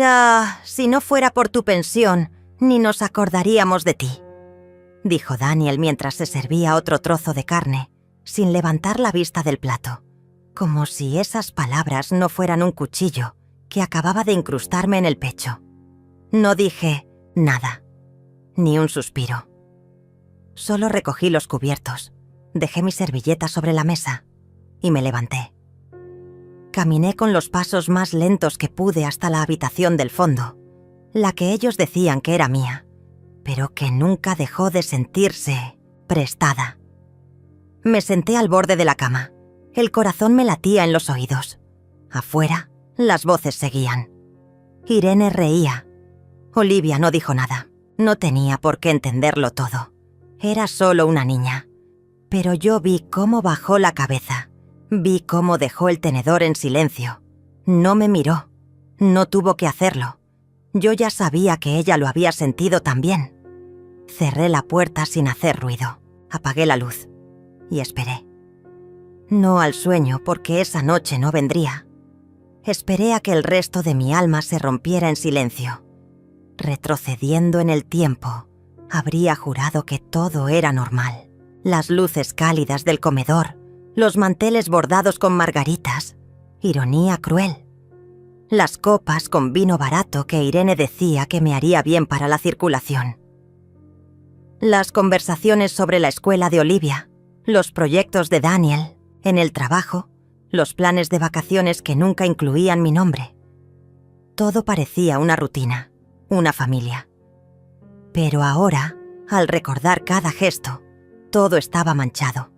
Ya, si no fuera por tu pensión, ni nos acordaríamos de ti, dijo Daniel mientras se servía otro trozo de carne, sin levantar la vista del plato, como si esas palabras no fueran un cuchillo que acababa de incrustarme en el pecho. No dije nada, ni un suspiro. Solo recogí los cubiertos, dejé mi servilleta sobre la mesa y me levanté. Caminé con los pasos más lentos que pude hasta la habitación del fondo, la que ellos decían que era mía, pero que nunca dejó de sentirse prestada. Me senté al borde de la cama. El corazón me latía en los oídos. Afuera, las voces seguían. Irene reía. Olivia no dijo nada. No tenía por qué entenderlo todo. Era solo una niña. Pero yo vi cómo bajó la cabeza. Vi cómo dejó el tenedor en silencio. No me miró. No tuvo que hacerlo. Yo ya sabía que ella lo había sentido también. Cerré la puerta sin hacer ruido. Apagué la luz. Y esperé. No al sueño, porque esa noche no vendría. Esperé a que el resto de mi alma se rompiera en silencio. Retrocediendo en el tiempo, habría jurado que todo era normal. Las luces cálidas del comedor, los manteles bordados con margaritas, ironía cruel. Las copas con vino barato que Irene decía que me haría bien para la circulación. Las conversaciones sobre la escuela de Olivia, los proyectos de Daniel, en el trabajo, los planes de vacaciones que nunca incluían mi nombre. Todo parecía una rutina, una familia. Pero ahora, al recordar cada gesto, todo estaba manchado.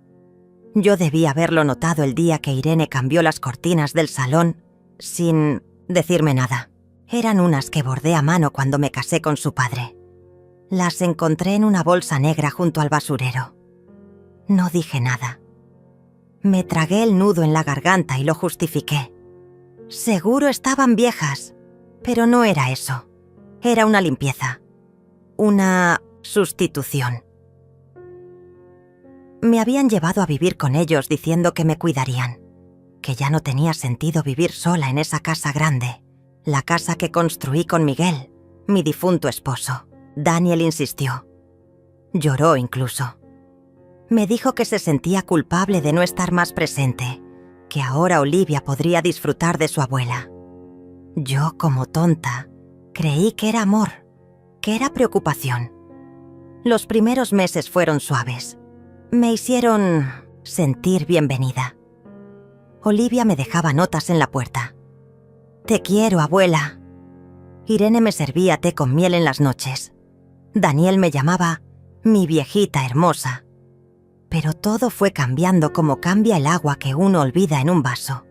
Yo debía haberlo notado el día que Irene cambió las cortinas del salón sin decirme nada. Eran unas que bordé a mano cuando me casé con su padre. Las encontré en una bolsa negra junto al basurero. No dije nada. Me tragué el nudo en la garganta y lo justifiqué. Seguro estaban viejas, pero no era eso. Era una limpieza. Una sustitución. Me habían llevado a vivir con ellos diciendo que me cuidarían, que ya no tenía sentido vivir sola en esa casa grande, la casa que construí con Miguel, mi difunto esposo. Daniel insistió. Lloró incluso. Me dijo que se sentía culpable de no estar más presente, que ahora Olivia podría disfrutar de su abuela. Yo, como tonta, creí que era amor, que era preocupación. Los primeros meses fueron suaves. Me hicieron sentir bienvenida. Olivia me dejaba notas en la puerta. «Te quiero, abuela». Irene me servía té con miel en las noches. Daniel me llamaba «mi viejita hermosa». Pero todo fue cambiando como cambia el agua que uno olvida en un vaso.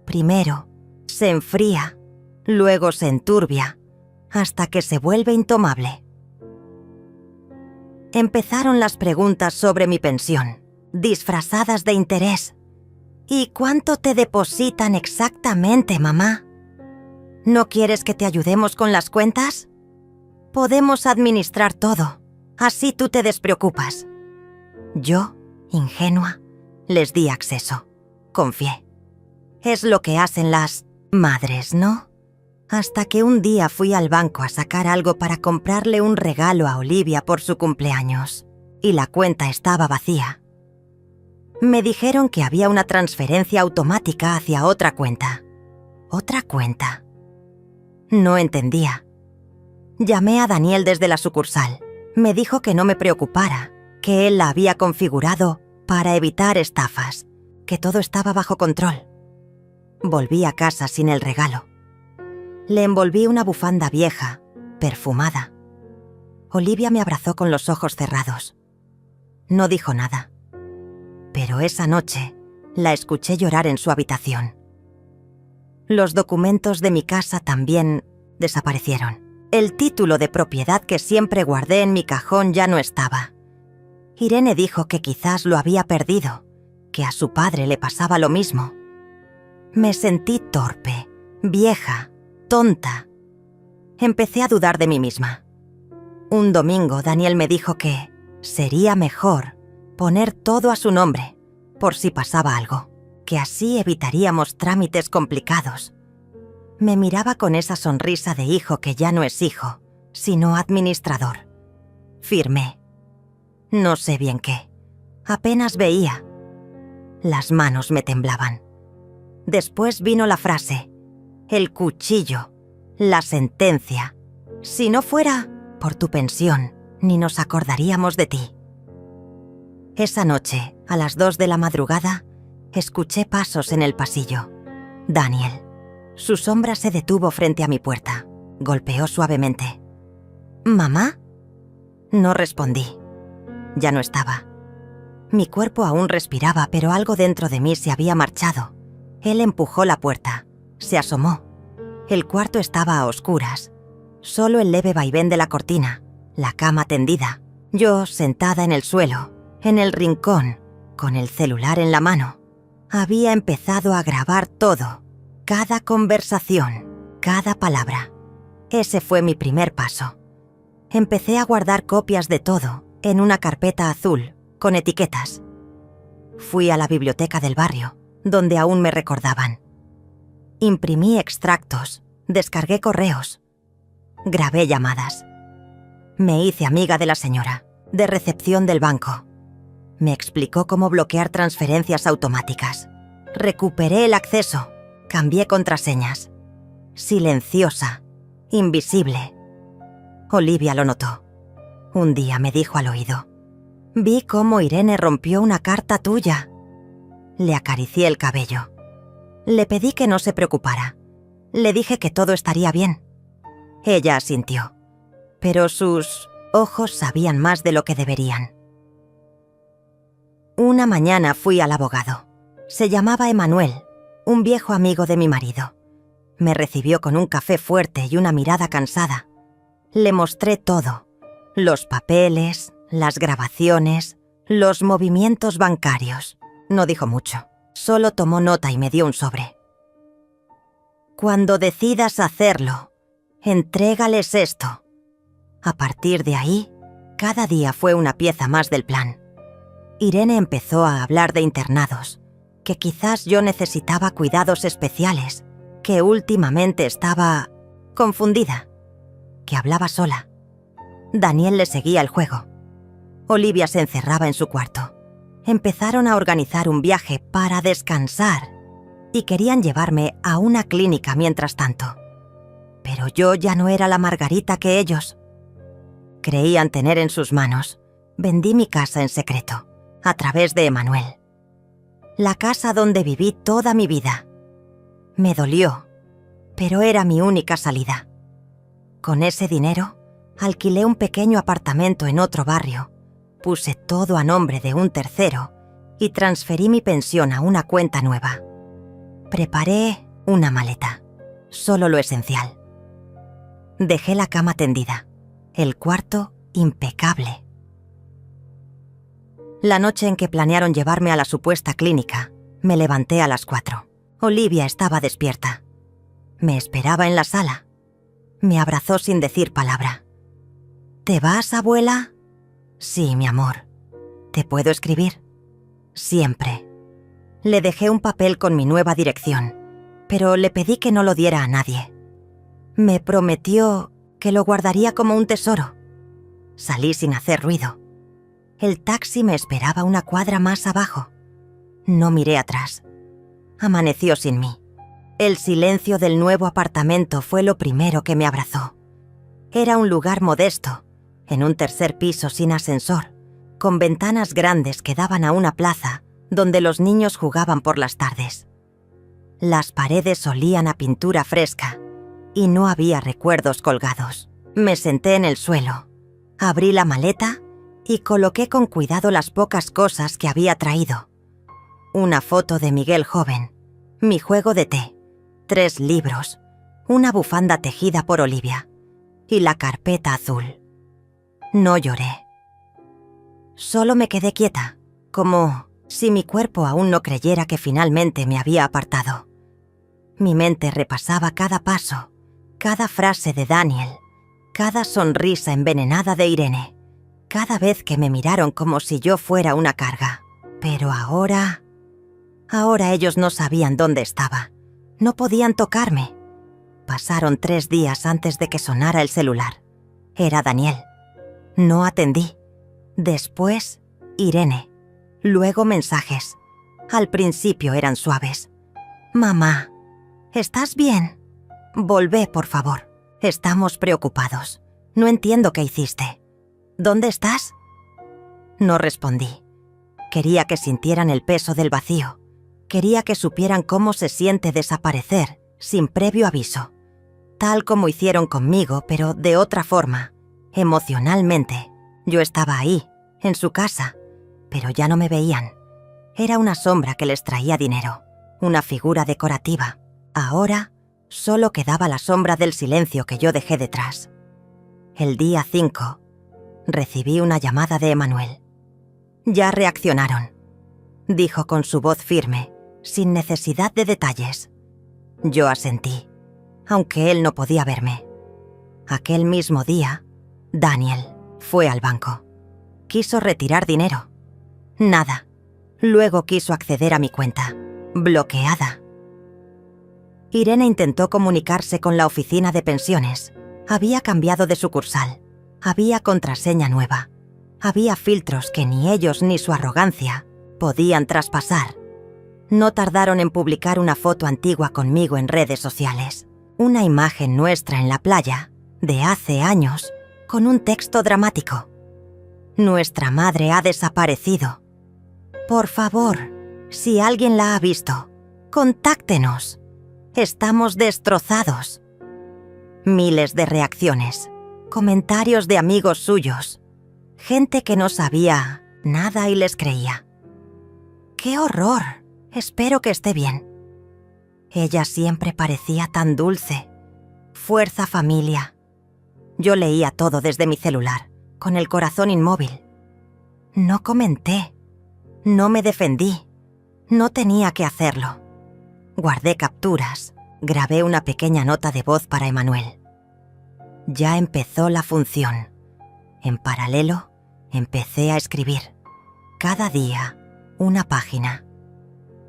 Primero se enfría, luego se enturbia, hasta que se vuelve intomable. Empezaron las preguntas sobre mi pensión, disfrazadas de interés. «¿Y cuánto te depositan exactamente, mamá? ¿No quieres que te ayudemos con las cuentas? Podemos administrar todo, así tú te despreocupas». Yo, ingenua, les di acceso. Confié. Es lo que hacen las madres, ¿no? Hasta que un día fui al banco a sacar algo para comprarle un regalo a Olivia por su cumpleaños, y la cuenta estaba vacía. Me dijeron que había una transferencia automática hacia otra cuenta. ¿Otra cuenta? No entendía. Llamé a Daniel desde la sucursal. Me dijo que no me preocupara, que él la había configurado para evitar estafas, que todo estaba bajo control. Volví a casa sin el regalo. Le envolví una bufanda vieja, perfumada. Olivia me abrazó con los ojos cerrados. No dijo nada. Pero esa noche la escuché llorar en su habitación. Los documentos de mi casa también desaparecieron. El título de propiedad que siempre guardé en mi cajón ya no estaba. Irene dijo que quizás lo había perdido, que a su padre le pasaba lo mismo. Me sentí torpe, vieja, tonta. Empecé a dudar de mí misma. Un domingo Daniel me dijo que sería mejor poner todo a su nombre, por si pasaba algo, que así evitaríamos trámites complicados. Me miraba con esa sonrisa de hijo que ya no es hijo, sino administrador. Firmé. No sé bien qué. Apenas veía. Las manos me temblaban. Después vino la frase, el cuchillo, la sentencia. Si no fuera por tu pensión, ni nos acordaríamos de ti. Esa noche, a las 2 de la madrugada, escuché pasos en el pasillo. Daniel. Su sombra se detuvo frente a mi puerta. Golpeó suavemente. ¿Mamá? No respondí. Ya no estaba. Mi cuerpo aún respiraba, pero algo dentro de mí se había marchado. Él empujó la puerta. Se asomó. El cuarto estaba a oscuras. Solo el leve vaivén de la cortina, la cama tendida. Yo sentada en el suelo, en el rincón, con el celular en la mano. Había empezado a grabar todo. Cada conversación, cada palabra. Ese fue mi primer paso. Empecé a guardar copias de todo en una carpeta azul, con etiquetas. Fui a la biblioteca del barrio, donde aún me recordaban. Imprimí extractos, descargué correos, grabé llamadas. Me hice amiga de la señora, de recepción del banco. Me explicó cómo bloquear transferencias automáticas. Recuperé el acceso. Cambié contraseñas. Silenciosa, invisible. Olivia lo notó. Un día me dijo al oído: vi cómo Irene rompió una carta tuya. Le acaricié el cabello. Le pedí que no se preocupara. Le dije que todo estaría bien. Ella asintió, pero sus ojos sabían más de lo que deberían. Una mañana fui al abogado. Se llamaba Emanuel, un viejo amigo de mi marido. Me recibió con un café fuerte y una mirada cansada. Le mostré todo: los papeles, las grabaciones, los movimientos bancarios. No dijo mucho, solo tomó nota y me dio un sobre. Cuando decidas hacerlo, entrégales esto. A partir de ahí, cada día fue una pieza más del plan. Irene empezó a hablar de internados, que quizás yo necesitaba cuidados especiales, que últimamente estaba confundida, que hablaba sola. Daniel le seguía el juego. Olivia se encerraba en su cuarto. Empezaron a organizar un viaje para descansar y querían llevarme a una clínica mientras tanto. Pero yo ya no era la Margarita que ellos creían tener en sus manos. Vendí mi casa en secreto, a través de Emanuel. La casa donde viví toda mi vida. Me dolió, pero era mi única salida. Con ese dinero, alquilé un pequeño apartamento en otro barrio, puse todo a nombre de un tercero y transferí mi pensión a una cuenta nueva. Preparé una maleta, solo lo esencial. Dejé la cama tendida, el cuarto impecable. La noche en que planearon llevarme a la supuesta clínica, me levanté a las 4. Olivia estaba despierta. Me esperaba en la sala. Me abrazó sin decir palabra. ¿Te vas, abuela? Sí, mi amor. ¿Te puedo escribir? Siempre. Le dejé un papel con mi nueva dirección, pero le pedí que no lo diera a nadie. Me prometió que lo guardaría como un tesoro. Salí sin hacer ruido. El taxi me esperaba una cuadra más abajo. No miré atrás. Amaneció sin mí. El silencio del nuevo apartamento fue lo primero que me abrazó. Era un lugar modesto, en un tercer piso sin ascensor, con ventanas grandes que daban a una plaza donde los niños jugaban por las tardes. Las paredes olían a pintura fresca y no había recuerdos colgados. Me senté en el suelo, abrí la maleta y coloqué con cuidado las pocas cosas que había traído. Una foto de Miguel joven, mi juego de té, 3 libros, una bufanda tejida por Olivia y la carpeta azul. No lloré. Solo me quedé quieta, como si mi cuerpo aún no creyera que finalmente me había apartado. Mi mente repasaba cada paso, cada frase de Daniel, cada sonrisa envenenada de Irene, cada vez que me miraron como si yo fuera una carga. Pero ahora ellos no sabían dónde estaba. No podían tocarme. Pasaron 3 días antes de que sonara el celular. Era Daniel. No atendí. Después, Irene. Luego mensajes. Al principio eran suaves. «Mamá, ¿estás bien? Volvé, por favor. Estamos preocupados. No entiendo qué hiciste. ¿Dónde estás?» No respondí. Quería que sintieran el peso del vacío. Quería que supieran cómo se siente desaparecer sin previo aviso. Tal como hicieron conmigo, pero de otra forma. Emocionalmente. Yo estaba ahí, en su casa, pero ya no me veían. Era una sombra que les traía dinero, una figura decorativa. Ahora solo quedaba la sombra del silencio que yo dejé detrás. El día 5, recibí una llamada de Emanuel. «Ya reaccionaron», dijo con su voz firme, sin necesidad de detalles. Yo asentí, aunque él no podía verme. Aquel mismo día, Daniel fue al banco. Quiso retirar dinero. Nada. Luego quiso acceder a mi cuenta. Bloqueada. Irene intentó comunicarse con la oficina de pensiones. Había cambiado de sucursal. Había contraseña nueva. Había filtros que ni ellos ni su arrogancia podían traspasar. No tardaron en publicar una foto antigua conmigo en redes sociales. Una imagen nuestra en la playa, de hace años, con un texto dramático. «Nuestra madre ha desaparecido. Por favor, si alguien la ha visto, contáctenos. Estamos destrozados». Miles de reacciones, comentarios de amigos suyos, gente que no sabía nada y les creía. «¡Qué horror! Espero que esté bien». Ella siempre parecía tan dulce. Fuerza, familia. Yo leía todo desde mi celular, con el corazón inmóvil. No comenté. No me defendí. No tenía que hacerlo. Guardé capturas. Grabé una pequeña nota de voz para Emanuel. Ya empezó la función. En paralelo, empecé a escribir. Cada día, una página.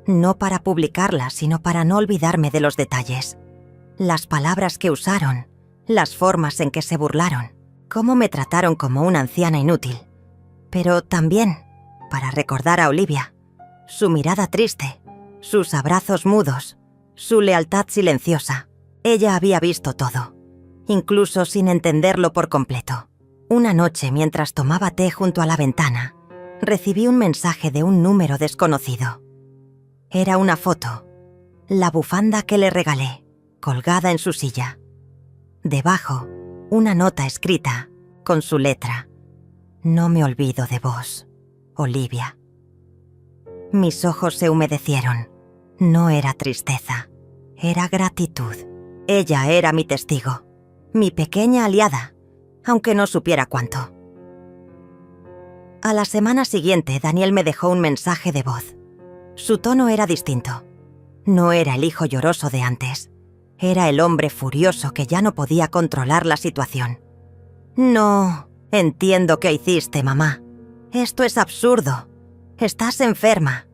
No para publicarla, sino para no olvidarme de los detalles. Las palabras que usaron, las formas en que se burlaron, cómo me trataron como una anciana inútil. Pero también para recordar a Olivia, su mirada triste, sus abrazos mudos, su lealtad silenciosa. Ella había visto todo, incluso sin entenderlo por completo. Una noche, mientras tomaba té junto a la ventana, recibí un mensaje de un número desconocido. Era una foto, la bufanda que le regalé, colgada en su silla. Debajo, una nota escrita, con su letra. «No me olvido de vos, Olivia». Mis ojos se humedecieron. No era tristeza, era gratitud. Ella era mi testigo, mi pequeña aliada, aunque no supiera cuánto. A la semana siguiente, Daniel me dejó un mensaje de voz. Su tono era distinto. No era el hijo lloroso de antes. Era el hombre furioso que ya no podía controlar la situación. «No, entiendo qué hiciste, mamá. Esto es absurdo. Estás enferma.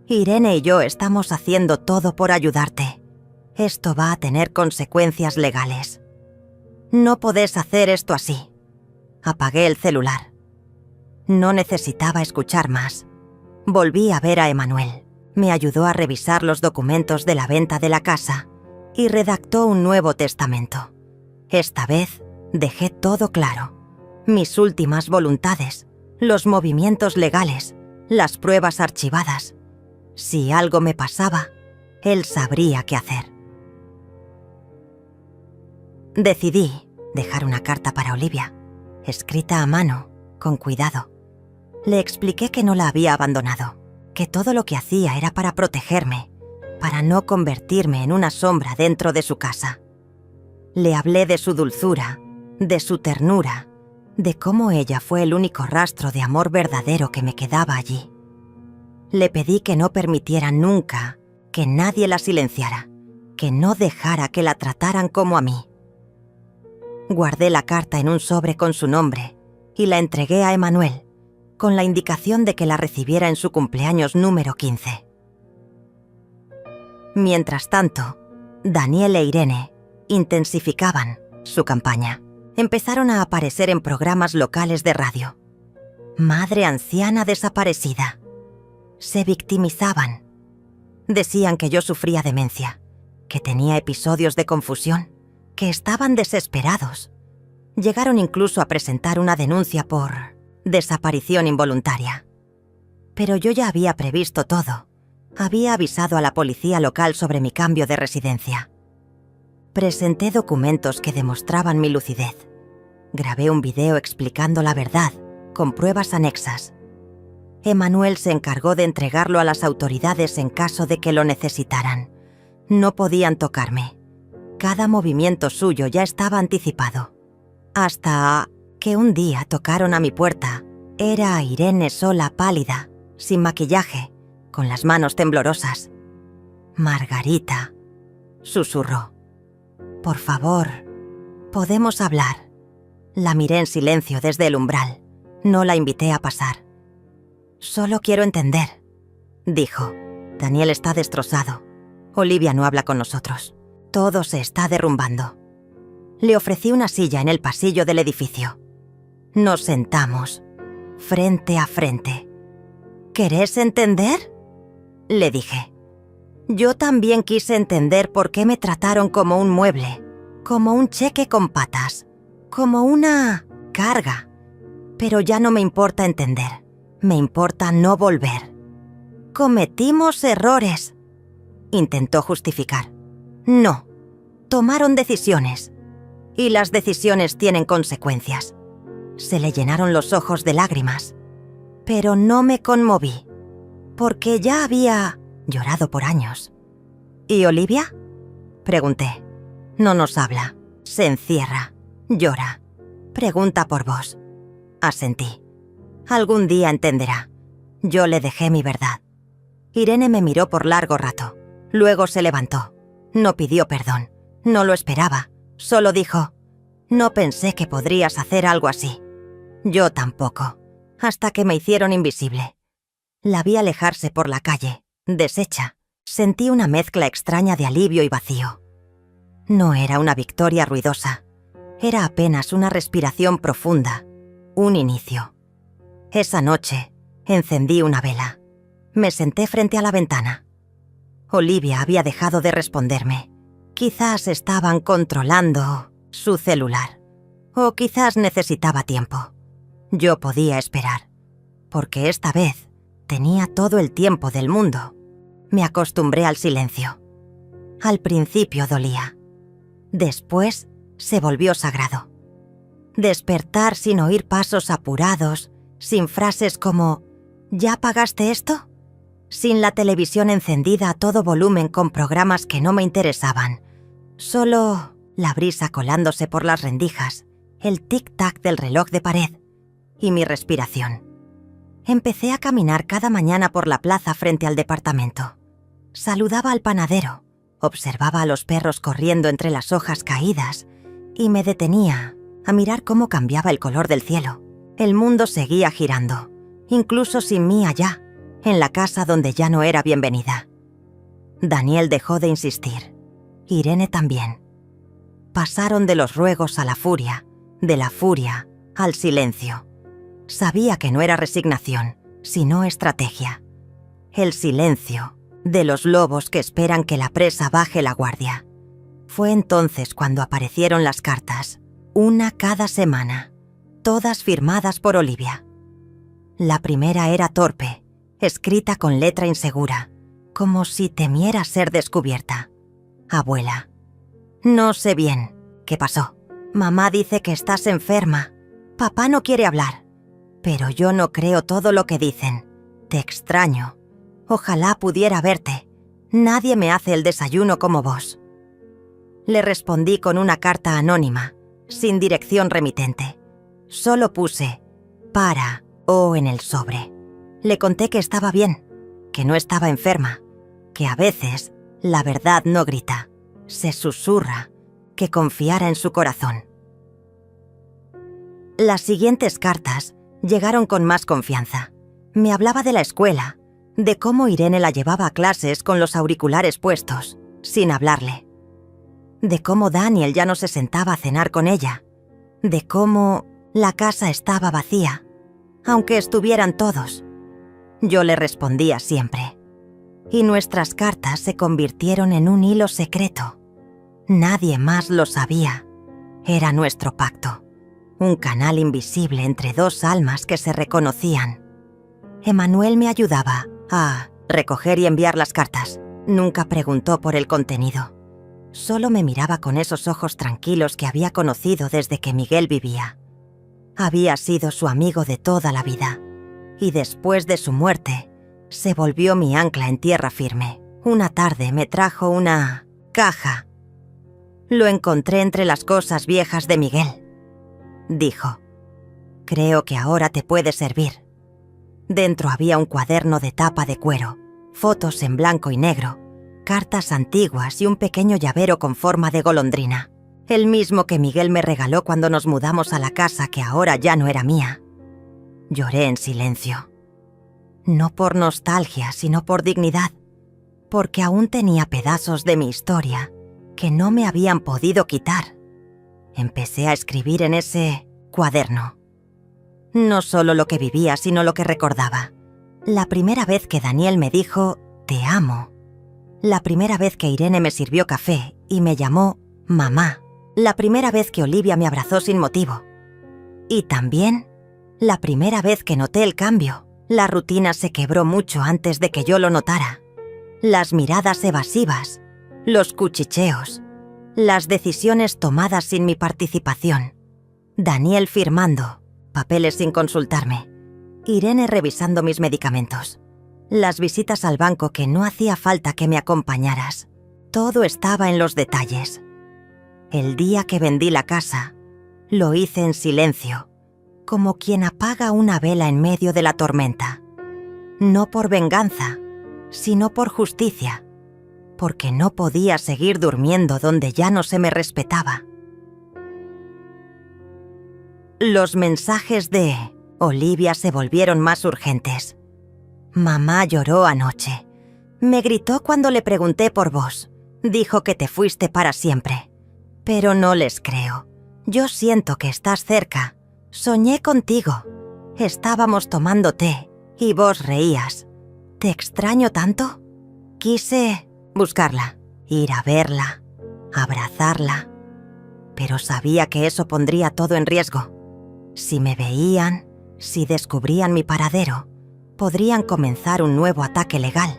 Irene y yo estamos haciendo todo por ayudarte. Esto va a tener consecuencias legales. No podés hacer esto así». Apagué el celular. No necesitaba escuchar más. Volví a ver a Emanuel. Me ayudó a revisar los documentos de la venta de la casa y redactó un nuevo testamento. Esta vez dejé todo claro. Mis últimas voluntades, los movimientos legales, las pruebas archivadas. Si algo me pasaba, él sabría qué hacer. Decidí dejar una carta para Olivia, escrita a mano, con cuidado. Le expliqué que no la había abandonado, que todo lo que hacía era para protegerme, para no convertirme en una sombra dentro de su casa. Le hablé de su dulzura, de su ternura, de cómo ella fue el único rastro de amor verdadero que me quedaba allí. Le pedí que no permitiera nunca que nadie la silenciara, que no dejara que la trataran como a mí. Guardé la carta en un sobre con su nombre y la entregué a Emanuel, con la indicación de que la recibiera en su cumpleaños número 15. Mientras tanto, Daniel e Irene intensificaban su campaña. Empezaron a aparecer en programas locales de radio. Madre anciana desaparecida. Se victimizaban. Decían que yo sufría demencia, que tenía episodios de confusión, que estaban desesperados. Llegaron incluso a presentar una denuncia por desaparición involuntaria. Pero yo ya había previsto todo. Había avisado a la policía local sobre mi cambio de residencia. Presenté documentos que demostraban mi lucidez. Grabé un video explicando la verdad, con pruebas anexas. Emanuel se encargó de entregarlo a las autoridades en caso de que lo necesitaran. No podían tocarme. Cada movimiento suyo ya estaba anticipado. Hasta que un día tocaron a mi puerta. Era Irene sola, pálida, sin maquillaje, con las manos temblorosas. «Margarita», susurró. «Por favor, ¿podemos hablar?» La miré en silencio desde el umbral. No la invité a pasar. «Solo quiero entender», dijo. «Daniel está destrozado. Olivia no habla con nosotros. Todo se está derrumbando». Le ofrecí una silla en el pasillo del edificio. Nos sentamos, frente a frente. «¿Querés entender?», le dije. Yo también quise entender por qué me trataron como un mueble, como un cheque con patas, como una carga. Pero ya no me importa entender. Me importa no volver. «Cometimos errores», intentó justificar. «No, tomaron decisiones. Y las decisiones tienen consecuencias». Se le llenaron los ojos de lágrimas. Pero no me conmoví, porque ya había llorado por años. «¿Y Olivia?», pregunté. «No nos habla, se encierra, llora. Pregunta por vos». Asentí. «Algún día entenderá». Yo le dejé mi verdad. Irene me miró por largo rato. Luego se levantó. No pidió perdón. No lo esperaba. Solo dijo: «No pensé que podrías hacer algo así». Yo tampoco. Hasta que me hicieron invisible. La vi alejarse por la calle, deshecha. Sentí una mezcla extraña de alivio y vacío. No era una victoria ruidosa. Era apenas una respiración profunda. Un inicio. Esa noche, encendí una vela. Me senté frente a la ventana. Olivia había dejado de responderme. Quizás estaban controlando su celular. O quizás necesitaba tiempo. Yo podía esperar. Porque esta vez tenía todo el tiempo del mundo. Me acostumbré al silencio. Al principio dolía. Después se volvió sagrado. Despertar sin oír pasos apurados, sin frases como «¿Ya pagaste esto?», sin la televisión encendida a todo volumen con programas que no me interesaban. Solo la brisa colándose por las rendijas, el tic-tac del reloj de pared y mi respiración. Empecé a caminar cada mañana por la plaza frente al departamento. Saludaba al panadero, observaba a los perros corriendo entre las hojas caídas y me detenía a mirar cómo cambiaba el color del cielo. El mundo seguía girando, incluso sin mí allá, en la casa donde ya no era bienvenida. Daniel dejó de insistir. Irene también. Pasaron de los ruegos a la furia, de la furia al silencio. Sabía que no era resignación, sino estrategia. El silencio de los lobos que esperan que la presa baje la guardia. Fue entonces cuando aparecieron las cartas, una cada semana, todas firmadas por Olivia. La primera era torpe, escrita con letra insegura, como si temiera ser descubierta. Abuela. «No sé bien. ¿Qué pasó? Mamá dice que estás enferma. Papá no quiere hablar. Pero yo no creo todo lo que dicen. Te extraño. Ojalá pudiera verte. Nadie me hace el desayuno como vos». Le respondí con una carta anónima, sin dirección remitente. Solo puse «para» o en el sobre. Le conté que estaba bien, que no estaba enferma, que a veces la verdad no grita, se susurra, que confiara en su corazón. Las siguientes cartas llegaron con más confianza. Me hablaba de la escuela, de cómo Irene la llevaba a clases con los auriculares puestos, sin hablarle. de cómo Daniel ya no se sentaba a cenar con ella, de cómo la casa estaba vacía, aunque estuvieran todos. Yo le respondía siempre, y nuestras cartas se convirtieron en un hilo secreto. Nadie más lo sabía. Era nuestro pacto, un canal invisible entre dos almas que se reconocían. Emmanuel me ayudaba a recoger y enviar las cartas. Nunca preguntó por el contenido. Solo me miraba con esos ojos tranquilos que había conocido desde que Miguel vivía. Había sido su amigo de toda la vida, y después de su muerte, se volvió mi ancla en tierra firme. Una tarde me trajo una caja. Lo encontré entre las cosas viejas de Miguel. Dijo, «Creo que ahora te puede servir». Dentro había un cuaderno de tapa de cuero, fotos en blanco y negro, cartas antiguas y un pequeño llavero con forma de golondrina, el mismo que Miguel me regaló cuando nos mudamos a la casa que ahora ya no era mía. Lloré en silencio. No por nostalgia, sino por dignidad, porque aún tenía pedazos de mi historia que no me habían podido quitar. Empecé a escribir en ese cuaderno. No solo lo que vivía, sino lo que recordaba. La primera vez que Daniel me dijo, «Te amo». La primera vez que Irene me sirvió café y me llamó mamá. La primera vez que Olivia me abrazó sin motivo. Y también la primera vez que noté el cambio. La rutina se quebró mucho antes de que yo lo notara. Las miradas evasivas, los cuchicheos, las decisiones tomadas sin mi participación. Daniel firmando, papeles sin consultarme. Irene revisando mis medicamentos. Las visitas al banco que no hacía falta que me acompañaras. Todo estaba en los detalles. El día que vendí la casa, lo hice en silencio, como quien apaga una vela en medio de la tormenta. No por venganza, sino por justicia, porque no podía seguir durmiendo donde ya no se me respetaba. Los mensajes de Olivia se volvieron más urgentes. Mamá lloró anoche. Me gritó cuando le pregunté por vos. Dijo que te fuiste para siempre. Pero no les creo. Yo siento que estás cerca. Soñé contigo. Estábamos tomando té y vos reías. ¿Te extraño tanto? Quise buscarla, ir a verla, abrazarla. Pero sabía que eso pondría todo en riesgo. Si me veían, si descubrían mi paradero, podrían comenzar un nuevo ataque legal.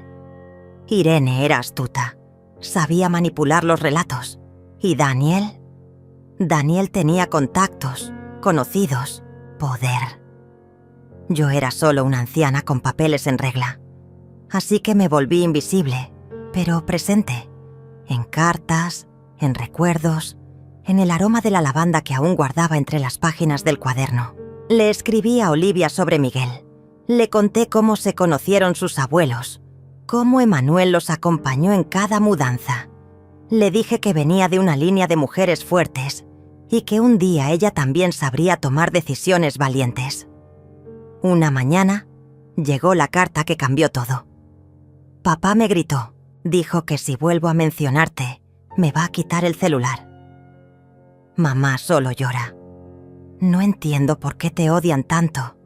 Irene era astuta. Sabía manipular los relatos. ¿Y Daniel? Daniel tenía contactos, conocidos, poder. Yo era solo una anciana con papeles en regla. Así que me volví invisible, pero presente. En cartas, en recuerdos, en el aroma de la lavanda que aún guardaba entre las páginas del cuaderno. Le escribí a Olivia sobre Miguel. Le conté cómo se conocieron sus abuelos, cómo Emmanuel los acompañó en cada mudanza. Le dije que venía de una línea de mujeres fuertes y que un día ella también sabría tomar decisiones valientes. Una mañana, llegó la carta que cambió todo. Papá me gritó. Dijo que si vuelvo a mencionarte, me va a quitar el celular. Mamá solo llora. No entiendo por qué te odian tanto.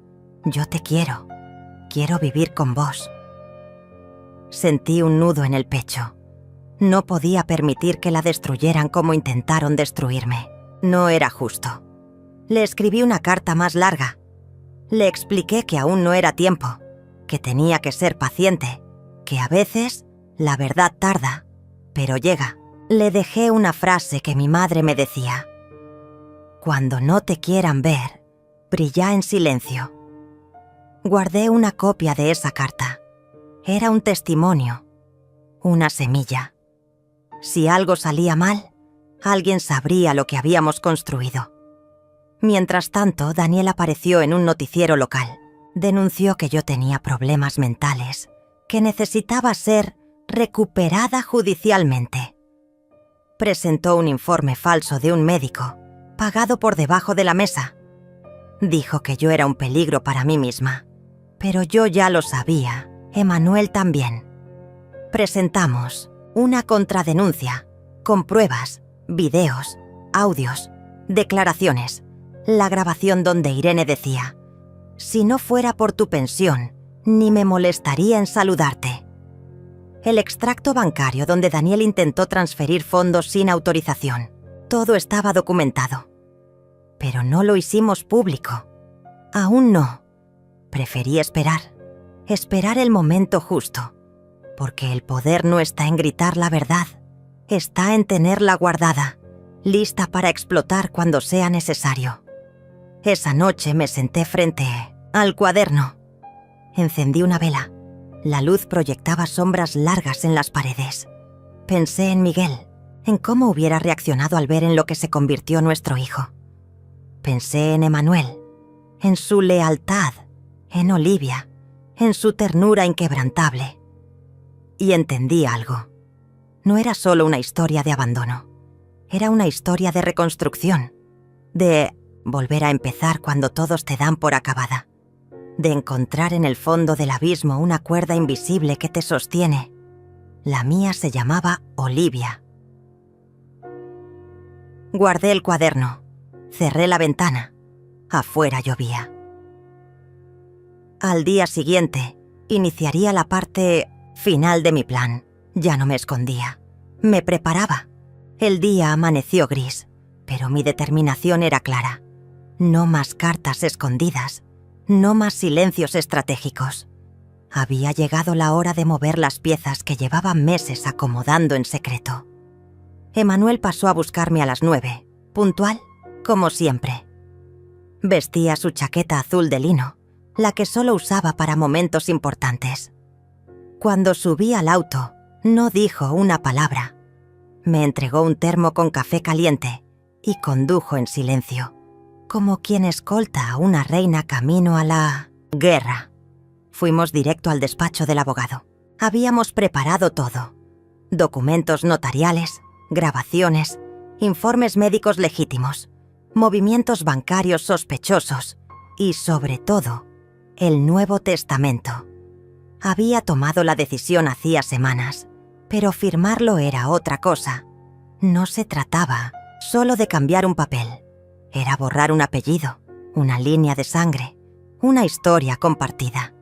Yo te quiero. Quiero vivir con vos. Sentí un nudo en el pecho. No podía permitir que la destruyeran como intentaron destruirme. No era justo. Le escribí una carta más larga. Le expliqué que aún no era tiempo, que tenía que ser paciente, que a veces la verdad tarda, pero llega. Le dejé una frase que mi madre me decía. Cuando no te quieran ver, brilla en silencio. Guardé una copia de esa carta. Era un testimonio, una semilla. Si algo salía mal, alguien sabría lo que habíamos construido. Mientras tanto, Daniel apareció en un noticiero local. Denunció que yo tenía problemas mentales, que necesitaba ser recuperada judicialmente. Presentó un informe falso de un médico, pagado por debajo de la mesa. Dijo que yo era un peligro para mí misma, pero yo ya lo sabía, Emmanuel también. Presentamos una contradenuncia, con pruebas, videos, audios, declaraciones. La grabación donde Irene decía: «Si no fuera por tu pensión, ni me molestaría en saludarte». El extracto bancario donde Daniel intentó transferir fondos sin autorización. Todo estaba documentado. Pero no lo hicimos público. Aún no. Preferí esperar. Esperar el momento justo. Porque el poder no está en gritar la verdad. Está en tenerla guardada, lista para explotar cuando sea necesario. Esa noche me senté frente al cuaderno. Encendí una vela. La luz proyectaba sombras largas en las paredes. Pensé en Miguel, en cómo hubiera reaccionado al ver en lo que se convirtió nuestro hijo. Pensé en Emanuel, en su lealtad, en Olivia, en su ternura inquebrantable. Y entendí algo. No era solo una historia de abandono. Era una historia de reconstrucción, de volver a empezar cuando todos te dan por acabada, de encontrar en el fondo del abismo una cuerda invisible que te sostiene. La mía se llamaba Olivia. Guardé el cuaderno, cerré la ventana. Afuera llovía. Al día siguiente, iniciaría la parte final de mi plan. Ya no me escondía. Me preparaba. El día amaneció gris, pero mi determinación era clara. No más cartas escondidas. No más silencios estratégicos. Había llegado la hora de mover las piezas que llevaba meses acomodando en secreto. Emanuel pasó a buscarme a las 9, puntual, como siempre. Vestía su chaqueta azul de lino, la que solo usaba para momentos importantes. Cuando subí al auto, no dijo una palabra. Me entregó un termo con café caliente y condujo en silencio, como quien escolta a una reina camino a la guerra. Fuimos directo al despacho del abogado. Habíamos preparado todo: documentos notariales, grabaciones, informes médicos legítimos, movimientos bancarios sospechosos y, sobre todo, el Nuevo Testamento. Había tomado la decisión hacía semanas, pero firmarlo era otra cosa. No se trataba solo de cambiar un papel. Era borrar un apellido, una línea de sangre, una historia compartida.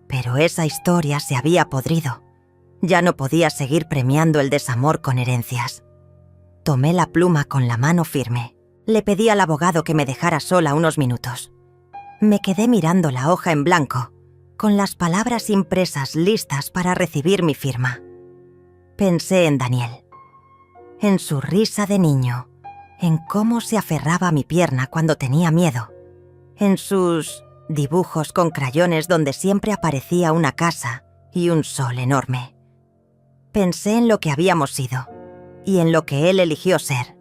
Pero esa historia se había podrido. Ya no podía seguir premiando el desamor con herencias. Tomé la pluma con la mano firme. Le pedí al abogado que me dejara sola unos minutos. Me quedé mirando la hoja en blanco, con las palabras impresas listas para recibir mi firma. Pensé en Daniel, en su risa de niño, en cómo se aferraba a mi pierna cuando tenía miedo, en sus dibujos con crayones donde siempre aparecía una casa y un sol enorme. Pensé en lo que habíamos sido y en lo que él eligió ser.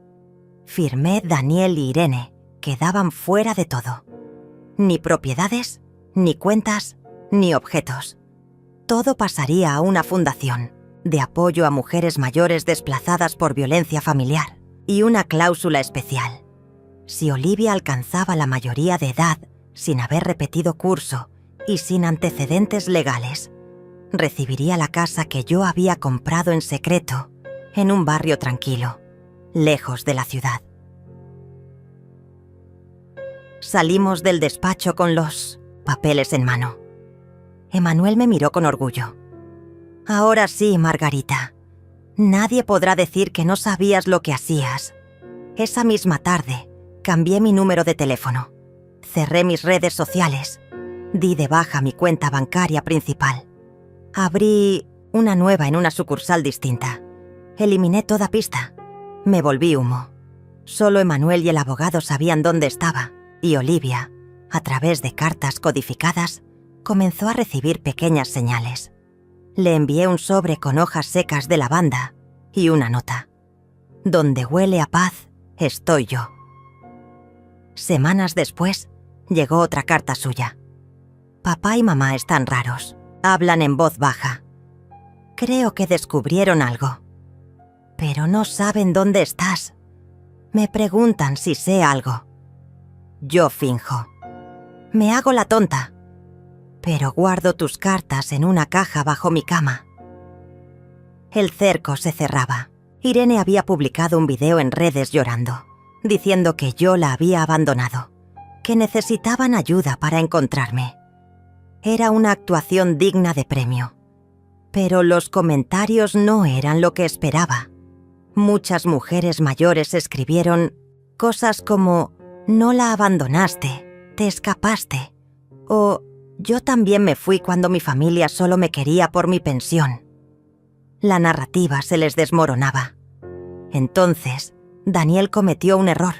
Firmé Daniel y Irene, quedaban fuera de todo. Ni propiedades, ni cuentas, ni objetos. Todo pasaría a una fundación de apoyo a mujeres mayores desplazadas por violencia familiar y una cláusula especial. Si Olivia alcanzaba la mayoría de edad sin haber repetido curso y sin antecedentes legales, recibiría la casa que yo había comprado en secreto en un barrio tranquilo, lejos de la ciudad. Salimos del despacho con los papeles en mano. Emanuel me miró con orgullo. Ahora sí, Margarita. Nadie podrá decir que no sabías lo que hacías. Esa misma tarde, cambié mi número de teléfono. Cerré mis redes sociales. Di de baja mi cuenta bancaria principal. Abrí una nueva en una sucursal distinta. Eliminé toda pista. Me volví humo. Solo Emanuel y el abogado sabían dónde estaba, y Olivia, a través de cartas codificadas, comenzó a recibir pequeñas señales. Le envié un sobre con hojas secas de lavanda y una nota. Donde huele a paz, estoy yo. Semanas después, llegó otra carta suya. Papá y mamá están raros. Hablan en voz baja. Creo que descubrieron algo. Pero no saben dónde estás. Me preguntan si sé algo. Yo finjo. Me hago la tonta. Pero guardo tus cartas en una caja bajo mi cama. El cerco se cerraba Irene había publicado un video en redes llorando, diciendo que yo la había abandonado, que necesitaban ayuda para encontrarme. Era una actuación digna de premio. Pero los comentarios no eran lo que esperaba. Muchas mujeres mayores escribieron cosas como «No la abandonaste, te escapaste» o «Yo también me fui cuando mi familia solo me quería por mi pensión». La narrativa se les desmoronaba. Entonces, Daniel cometió un error.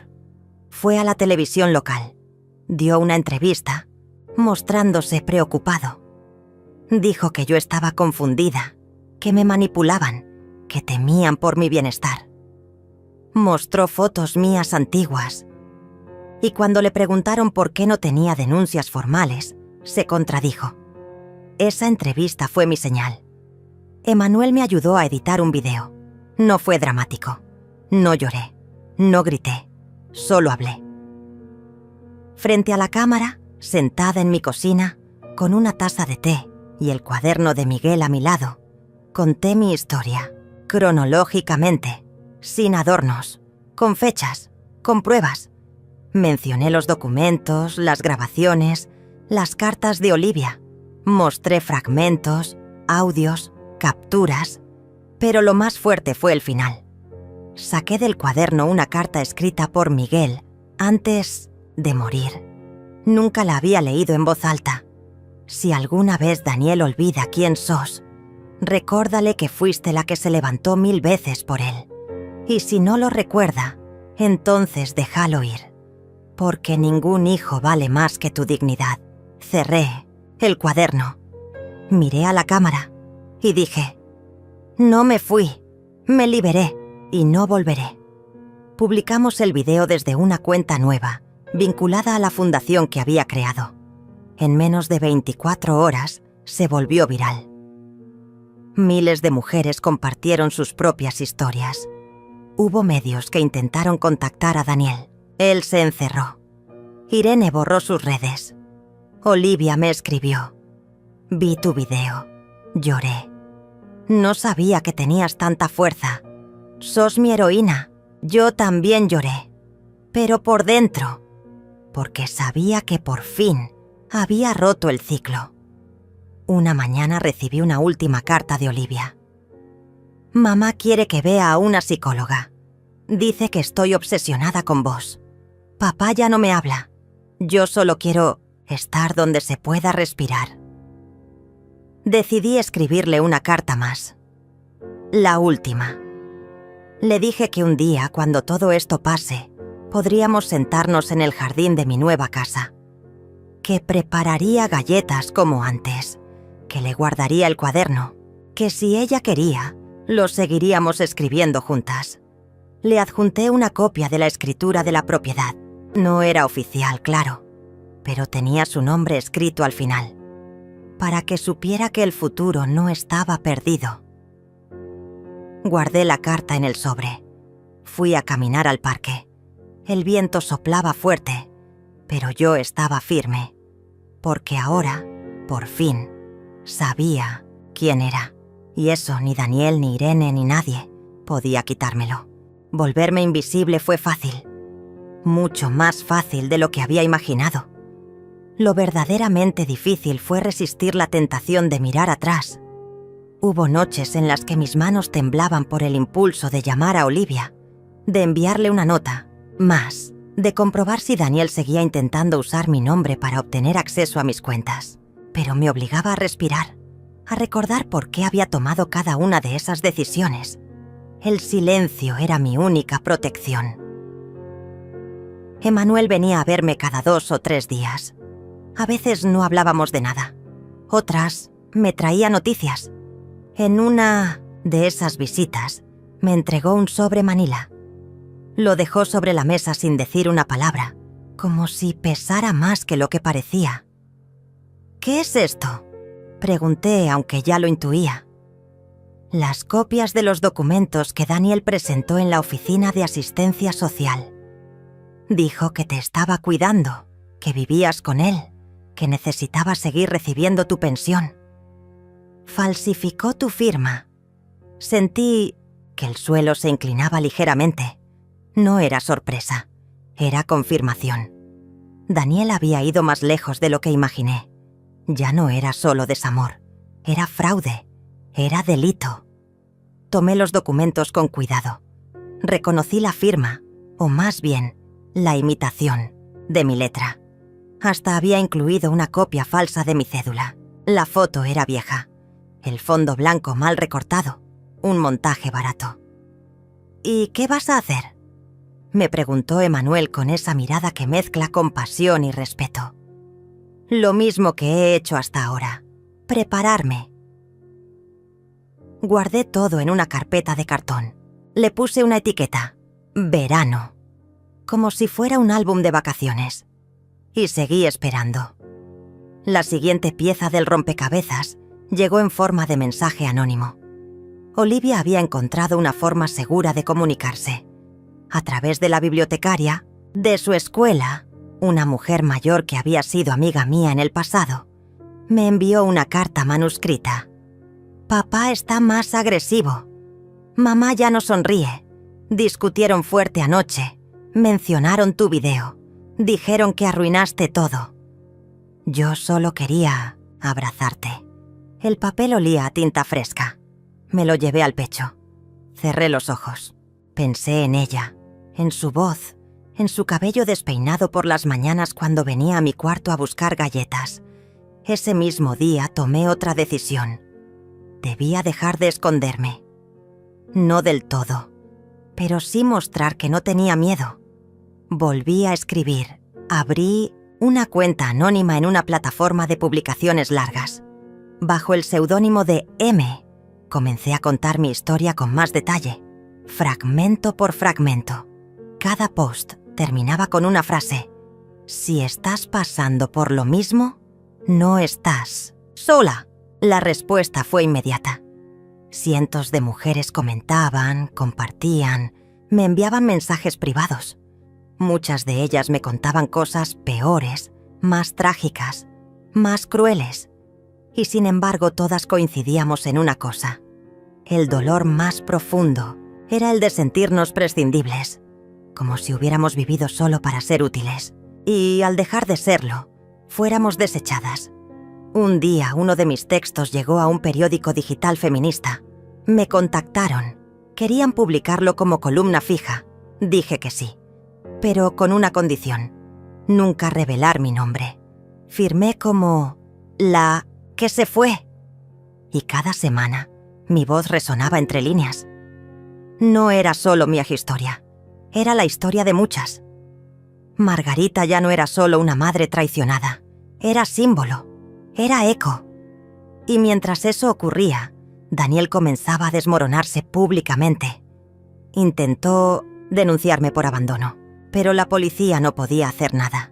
Fue a la televisión local. Dio una entrevista, mostrándose preocupado. Dijo que yo estaba confundida, que me manipulaban, que temían por mi bienestar. Mostró fotos mías antiguas. Y cuando le preguntaron por qué no tenía denuncias formales, se contradijo. Esa entrevista fue mi señal. Emanuel me ayudó a editar un video. No fue dramático. No lloré. No grité. Solo hablé. Frente a la cámara, sentada en mi cocina, con una taza de té y el cuaderno de Miguel a mi lado, conté mi historia, cronológicamente, sin adornos, con fechas, con pruebas. Mencioné los documentos, las grabaciones, las cartas de Olivia. Mostré fragmentos, audios, capturas, pero lo más fuerte fue el final. Saqué del cuaderno una carta escrita por Miguel antes de morir. Nunca la había leído en voz alta. Si alguna vez Daniel olvida quién sos, recuérdale que fuiste la que se levantó 1000 veces por él. Y si no lo recuerda, entonces déjalo ir. Porque ningún hijo vale más que tu dignidad. Cerré el cuaderno. Miré a la cámara y dije, no me fui, me liberé y no volveré. Publicamos el video desde una cuenta nueva, vinculada a la fundación que había creado. En menos de 24 horas se volvió viral. Miles de mujeres compartieron sus propias historias. Hubo medios que intentaron contactar a Daniel. Él se encerró. Irene borró sus redes. Olivia me escribió. Vi tu video. Lloré. No sabía que tenías tanta fuerza. Sos mi heroína. Yo también lloré. Pero por dentro. Porque sabía que por fin había roto el ciclo. Una mañana recibí una última carta de Olivia. Mamá quiere que vea a una psicóloga. Dice que estoy obsesionada con vos. Papá ya no me habla. Yo solo quiero estar donde se pueda respirar. Decidí escribirle una carta más. La última. Le dije que un día, cuando todo esto pase, podríamos sentarnos en el jardín de mi nueva casa. Que prepararía galletas como antes. Que le guardaría el cuaderno. Que si ella quería, lo seguiríamos escribiendo juntas. Le adjunté una copia de la escritura de la propiedad. No era oficial, claro, pero tenía su nombre escrito al final, para que supiera que el futuro no estaba perdido. Guardé la carta en el sobre. Fui a caminar al parque. El viento soplaba fuerte, pero yo estaba firme, porque ahora, por fin, sabía quién era. Y eso ni Daniel, ni Irene, ni nadie podía quitármelo. Volverme invisible fue fácil. Mucho más fácil de lo que había imaginado. Lo verdaderamente difícil fue resistir la tentación de mirar atrás. Hubo noches en las que mis manos temblaban por el impulso de llamar a Olivia, de enviarle una nota, más, de comprobar si Daniel seguía intentando usar mi nombre para obtener acceso a mis cuentas. Pero me obligaba a respirar, a recordar por qué había tomado cada una de esas decisiones. El silencio era mi única protección. Emanuel venía a verme cada 2 o 3 días. A veces no hablábamos de nada. Otras me traía noticias. En una de esas visitas me entregó un sobre manila. Lo dejó sobre la mesa sin decir una palabra, como si pesara más que lo que parecía. ¿Qué es esto?, pregunté, aunque ya lo intuía. Las copias de los documentos que Daniel presentó en la oficina de asistencia social. Dijo que te estaba cuidando, que vivías con él, que necesitabas seguir recibiendo tu pensión. Falsificó tu firma. Sentí que el suelo se inclinaba ligeramente. No era sorpresa, era confirmación. Daniel había ido más lejos de lo que imaginé. Ya no era solo desamor, era fraude, era delito. Tomé los documentos con cuidado. Reconocí la firma, o más bien, la imitación, de mi letra. Hasta había incluido una copia falsa de mi cédula. La foto era vieja, el fondo blanco mal recortado, un montaje barato. ¿Y qué vas a hacer?, me preguntó Emmanuel con esa mirada que mezcla compasión y respeto. Lo mismo que he hecho hasta ahora, prepararme. Guardé todo en una carpeta de cartón. Le puse una etiqueta, verano, como si fuera un álbum de vacaciones. Y seguí esperando. La siguiente pieza del rompecabezas llegó en forma de mensaje anónimo. Olivia había encontrado una forma segura de comunicarse. A través de la bibliotecaria de su escuela, una mujer mayor que había sido amiga mía en el pasado, me envió una carta manuscrita. Papá está más agresivo. Mamá ya no sonríe. Discutieron fuerte anoche. Mencionaron tu video. Dijeron que arruinaste todo. Yo solo quería abrazarte. El papel olía a tinta fresca. Me lo llevé al pecho. Cerré los ojos. Pensé en ella, en su voz, en su cabello despeinado por las mañanas cuando venía a mi cuarto a buscar galletas. Ese mismo día tomé otra decisión. Debía dejar de esconderme. No del todo, pero sí mostrar que no tenía miedo. Volví a escribir. Abrí una cuenta anónima en una plataforma de publicaciones largas. Bajo el seudónimo de M, comencé a contar mi historia con más detalle, fragmento por fragmento. Cada post terminaba con una frase. Si estás pasando por lo mismo, no estás sola. La respuesta fue inmediata. Cientos de mujeres comentaban, compartían, me enviaban mensajes privados. Muchas de ellas me contaban cosas peores, más trágicas, más crueles. Y sin embargo todas coincidíamos en una cosa. El dolor más profundo era el de sentirnos prescindibles, como si hubiéramos vivido solo para ser útiles. Y al dejar de serlo, fuéramos desechadas. Un día uno de mis textos llegó a un periódico digital feminista. Me contactaron. Querían publicarlo como columna fija. Dije que sí, pero con una condición: nunca revelar mi nombre. Firmé como la que se fue. Y cada semana mi voz resonaba entre líneas. No era solo mi historia, era la historia de muchas. Margarita ya no era solo una madre traicionada, era símbolo, era eco. Y mientras eso ocurría, Daniel comenzaba a desmoronarse públicamente. Intentó denunciarme por abandono, pero la policía no podía hacer nada.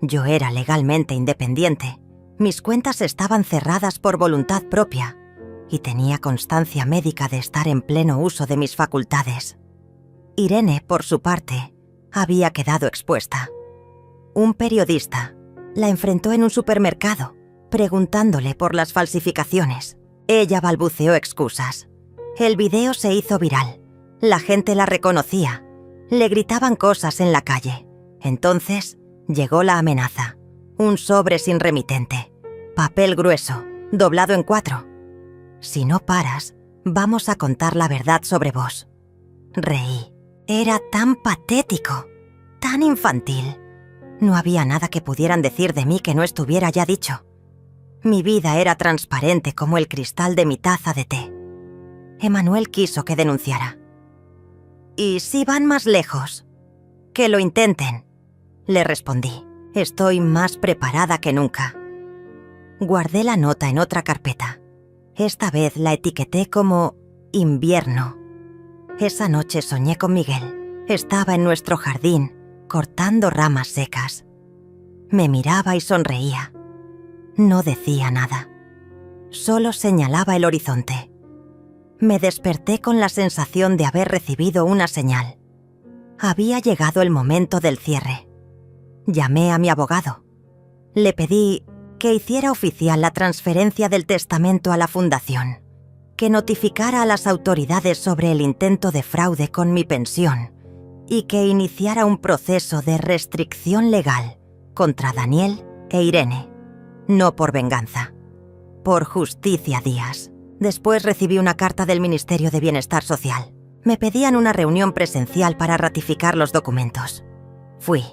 Yo era legalmente independiente. Mis cuentas estaban cerradas por voluntad propia y tenía constancia médica de estar en pleno uso de mis facultades. Irene, por su parte, había quedado expuesta. Un periodista la enfrentó en un supermercado, preguntándole por las falsificaciones. Ella balbuceó excusas. El video se hizo viral. La gente la reconocía. Le gritaban cosas en la calle. Entonces llegó la amenaza. Un sobre sin remitente. Papel grueso, doblado en 4. Si no paras, vamos a contar la verdad sobre vos. Reí. Era tan patético, tan infantil. No había nada que pudieran decir de mí que no estuviera ya dicho. Mi vida era transparente como el cristal de mi taza de té. Emmanuel quiso que denunciara. «¿Y si van más lejos? Que lo intenten», le respondí. «Estoy más preparada que nunca». Guardé la nota en otra carpeta. Esta vez la etiqueté como invierno. Esa noche soñé con Miguel. Estaba en nuestro jardín, cortando ramas secas. Me miraba y sonreía. No decía nada. Solo señalaba el horizonte. Me desperté con la sensación de haber recibido una señal. Había llegado el momento del cierre. Llamé a mi abogado. Le pedí que hiciera oficial la transferencia del testamento a la fundación, que notificara a las autoridades sobre el intento de fraude con mi pensión y que iniciara un proceso de restricción legal contra Daniel e Irene. No por venganza, por justicia, Díaz. Después recibí una carta del Ministerio de Bienestar Social. Me pedían una reunión presencial para ratificar los documentos. Fui.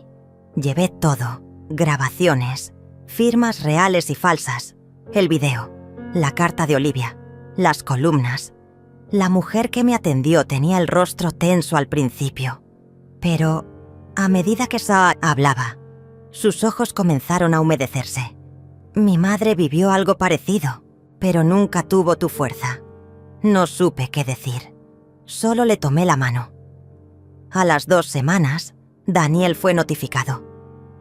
Llevé todo: grabaciones, firmas reales y falsas, el video, la carta de Olivia, las columnas. La mujer que me atendió tenía el rostro tenso al principio, pero a medida que Saad hablaba, sus ojos comenzaron a humedecerse. Mi madre vivió algo parecido, pero nunca tuvo tu fuerza. No supe qué decir. Solo le tomé la mano. A las 2 semanas, Daniel fue notificado.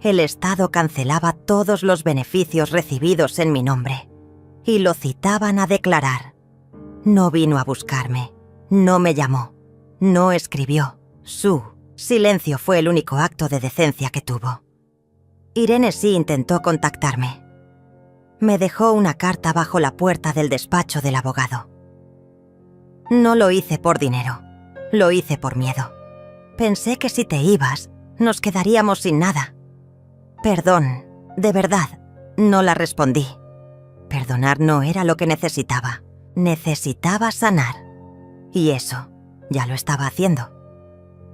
El Estado cancelaba todos los beneficios recibidos en mi nombre y lo citaban a declarar. No vino a buscarme, no me llamó, no escribió. Su silencio fue el único acto de decencia que tuvo. Irene sí intentó contactarme. Me dejó una carta bajo la puerta del despacho del abogado. No lo hice por dinero, lo hice por miedo. Pensé que si te ibas, nos quedaríamos sin nada. Perdón, de verdad, no la respondí. Perdonar no era lo que necesitaba. Necesitaba sanar. Y eso, ya lo estaba haciendo.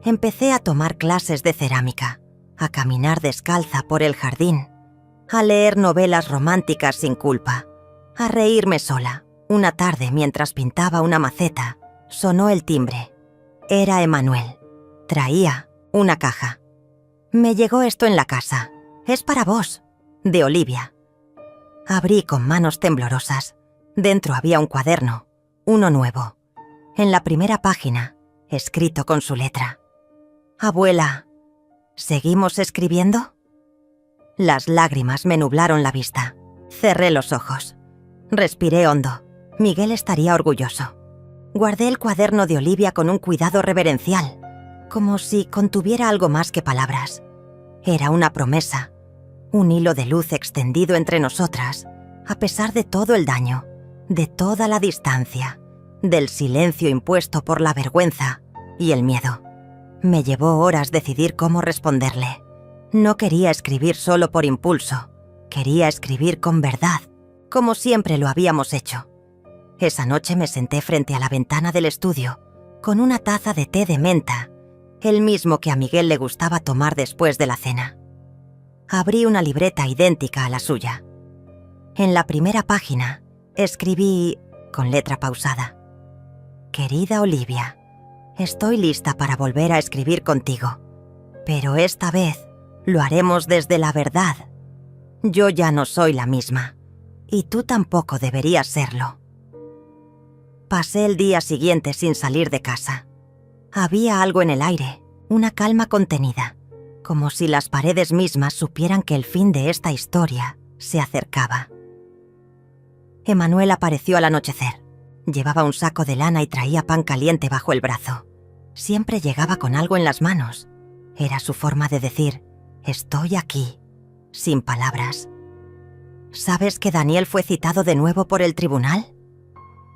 Empecé a tomar clases de cerámica, a caminar descalza por el jardín, a leer novelas románticas sin culpa, a reírme sola. Una tarde, mientras pintaba una maceta, sonó el timbre. Era Emanuel. Traía una caja. Me llegó esto en la casa. Es para vos, de Olivia. Abrí con manos temblorosas. Dentro había un cuaderno, uno nuevo. En la primera página, escrito con su letra. Abuela, ¿seguimos escribiendo? Las lágrimas me nublaron la vista. Cerré los ojos. Respiré hondo. Miguel estaría orgulloso. Guardé el cuaderno de Olivia con un cuidado reverencial, como si contuviera algo más que palabras. Era una promesa, un hilo de luz extendido entre nosotras, a pesar de todo el daño, de toda la distancia, del silencio impuesto por la vergüenza y el miedo. Me llevó horas decidir cómo responderle. No quería escribir solo por impulso, quería escribir con verdad, como siempre lo habíamos hecho. Esa noche me senté frente a la ventana del estudio, con una taza de té de menta, el mismo que a Miguel le gustaba tomar después de la cena. Abrí una libreta idéntica a la suya. En la primera página, escribí, con letra pausada: Querida Olivia, estoy lista para volver a escribir contigo, pero esta vez lo haremos desde la verdad. Yo ya no soy la misma, y tú tampoco deberías serlo. Pasé el día siguiente sin salir de casa. Había algo en el aire, una calma contenida, como si las paredes mismas supieran que el fin de esta historia se acercaba. Emanuel apareció al anochecer. Llevaba un saco de lana y traía pan caliente bajo el brazo. Siempre llegaba con algo en las manos. Era su forma de decir: estoy aquí, sin palabras. ¿Sabes que Daniel fue citado de nuevo por el tribunal?,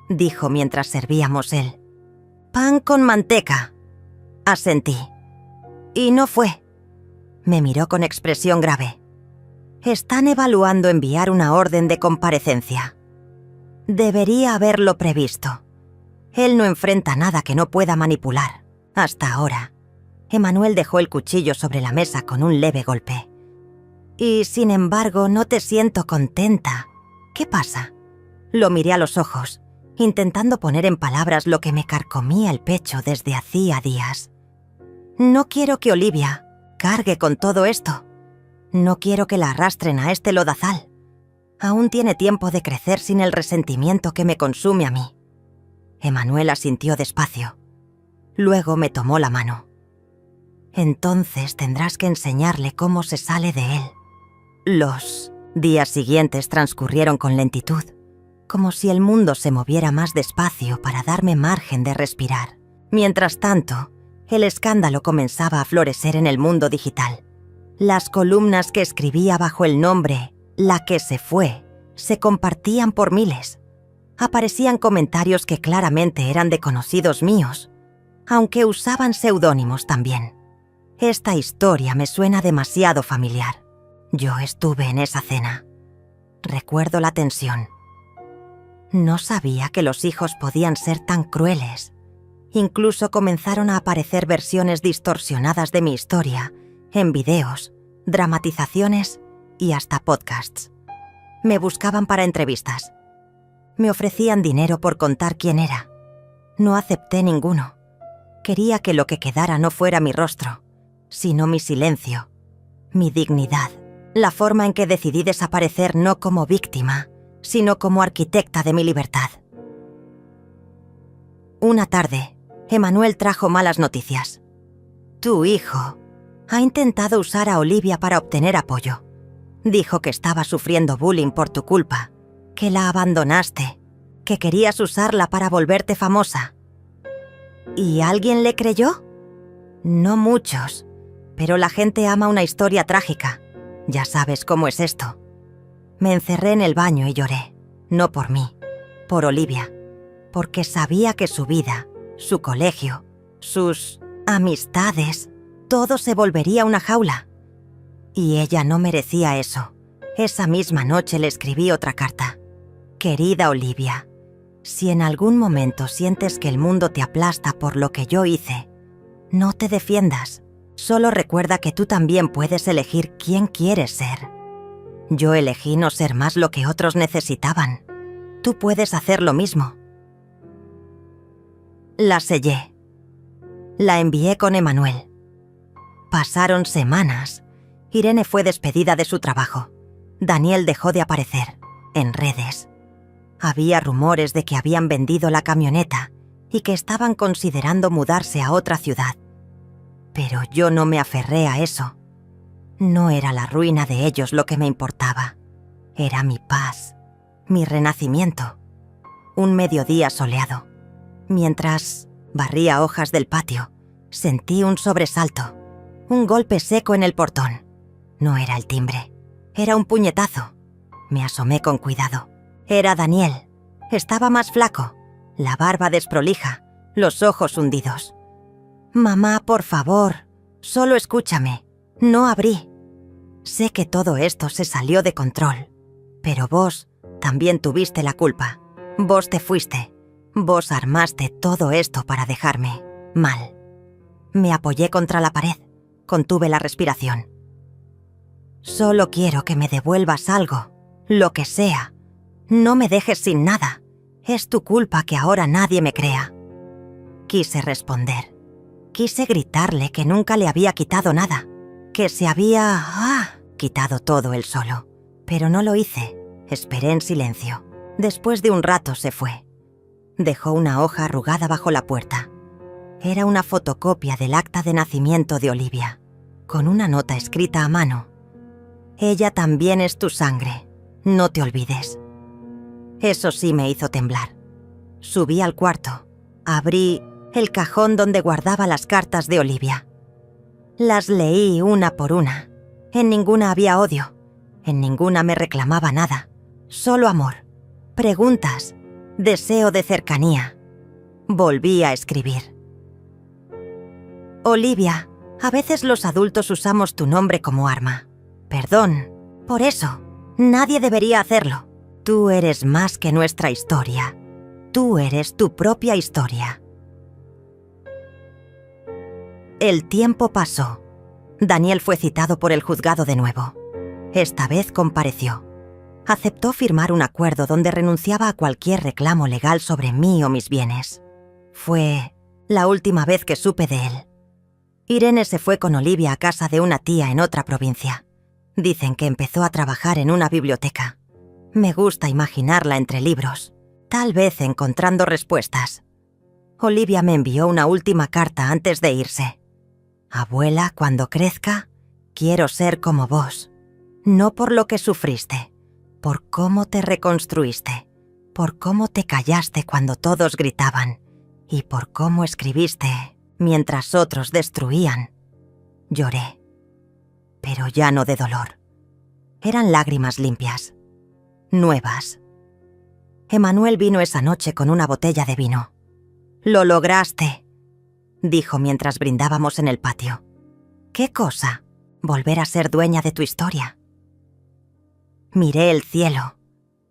dijo mientras servíamos el pan con manteca. Asentí. Y no fue. Me miró con expresión grave. Están evaluando enviar una orden de comparecencia. Debería haberlo previsto. Él no enfrenta nada que no pueda manipular, hasta ahora. Emanuel dejó el cuchillo sobre la mesa con un leve golpe. Y sin embargo, no te siento contenta. ¿Qué pasa? Lo miré a los ojos, intentando poner en palabras lo que me carcomía el pecho desde hacía días. No quiero que Olivia cargue con todo esto. No quiero que la arrastren a este lodazal. Aún tiene tiempo de crecer sin el resentimiento que me consume a mí. Emanuel asintió despacio. Luego me tomó la mano. Entonces tendrás que enseñarle cómo se sale de él. Los días siguientes transcurrieron con lentitud, como si el mundo se moviera más despacio para darme margen de respirar. Mientras tanto, el escándalo comenzaba a florecer en el mundo digital. Las columnas que escribía bajo el nombre La que se fue se compartían por miles. Aparecían comentarios que claramente eran de conocidos míos, aunque usaban seudónimos también. Esta historia me suena demasiado familiar. Yo estuve en esa cena. Recuerdo la tensión. No sabía que los hijos podían ser tan crueles. Incluso comenzaron a aparecer versiones distorsionadas de mi historia, en videos, dramatizaciones y hasta podcasts. Me buscaban para entrevistas. Me ofrecían dinero por contar quién era. No acepté ninguno. Quería que lo que quedara no fuera mi rostro, sino mi silencio, mi dignidad, la forma en que decidí desaparecer no como víctima, sino como arquitecta de mi libertad. Una tarde, Emmanuel trajo malas noticias. Tu hijo ha intentado usar a Olivia para obtener apoyo. Dijo que estaba sufriendo bullying por tu culpa, que la abandonaste, que querías usarla para volverte famosa. ¿Y alguien le creyó? No muchos, pero la gente ama una historia trágica. Ya sabes cómo es esto. Me encerré en el baño y lloré, no por mí, por Olivia, porque sabía que su vida, su colegio, sus amistades, todo se volvería una jaula. Y ella no merecía eso. Esa misma noche le escribí otra carta. Querida Olivia, si en algún momento sientes que el mundo te aplasta por lo que yo hice, no te defiendas. Solo recuerda que tú también puedes elegir quién quieres ser. Yo elegí no ser más lo que otros necesitaban. Tú puedes hacer lo mismo. La sellé. La envié con Emmanuel. Pasaron semanas. Irene fue despedida de su trabajo. Daniel dejó de aparecer en redes. Había rumores de que habían vendido la camioneta y que estaban considerando mudarse a otra ciudad. Pero yo no me aferré a eso. No era la ruina de ellos lo que me importaba. Era mi paz, mi renacimiento. Un mediodía soleado. Mientras barría hojas del patio, sentí un sobresalto, un golpe seco en el portón. No era el timbre, era un puñetazo. Me asomé con cuidado. Era Daniel. Estaba más flaco, la barba desprolija, los ojos hundidos. Mamá, por favor, solo escúchame. No abrí. Sé que todo esto se salió de control, pero vos también tuviste la culpa. Vos te fuiste. Vos armaste todo esto para dejarme mal. Me apoyé contra la pared, contuve la respiración. Solo quiero que me devuelvas algo, lo que sea. No me dejes sin nada. Es tu culpa que ahora nadie me crea. Quise responder. Quise gritarle que nunca le había quitado nada, que se había quitado todo él solo. Pero no lo hice. Esperé en silencio. Después de un rato se fue. Dejó una hoja arrugada bajo la puerta. Era una fotocopia del acta de nacimiento de Olivia, con una nota escrita a mano. Ella también es tu sangre. No te olvides. Eso sí me hizo temblar. Subí al cuarto. Abrí el cajón donde guardaba las cartas de Olivia. Las leí una por una. En ninguna había odio. En ninguna me reclamaba nada. Solo amor. Preguntas. Deseo de cercanía. Volví a escribir. Olivia, a veces los adultos usamos tu nombre como arma. Perdón. Por eso, nadie debería hacerlo. Tú eres más que nuestra historia. Tú eres tu propia historia. El tiempo pasó. Daniel fue citado por el juzgado de nuevo. Esta vez compareció. Aceptó firmar un acuerdo donde renunciaba a cualquier reclamo legal sobre mí o mis bienes. Fue la última vez que supe de él. Irene se fue con Olivia a casa de una tía en otra provincia. Dicen que empezó a trabajar en una biblioteca. Me gusta imaginarla entre libros, tal vez encontrando respuestas. Olivia me envió una última carta antes de irse. Abuela, cuando crezca, quiero ser como vos. No por lo que sufriste, por cómo te reconstruiste, por cómo te callaste cuando todos gritaban y por cómo escribiste mientras otros destruían. Lloré, pero ya no de dolor. Eran lágrimas limpias, nuevas. Emmanuel vino esa noche con una botella de vino. «Lo lograste», dijo mientras brindábamos en el patio. «¿Qué cosa? Volver a ser dueña de tu historia». Miré el cielo.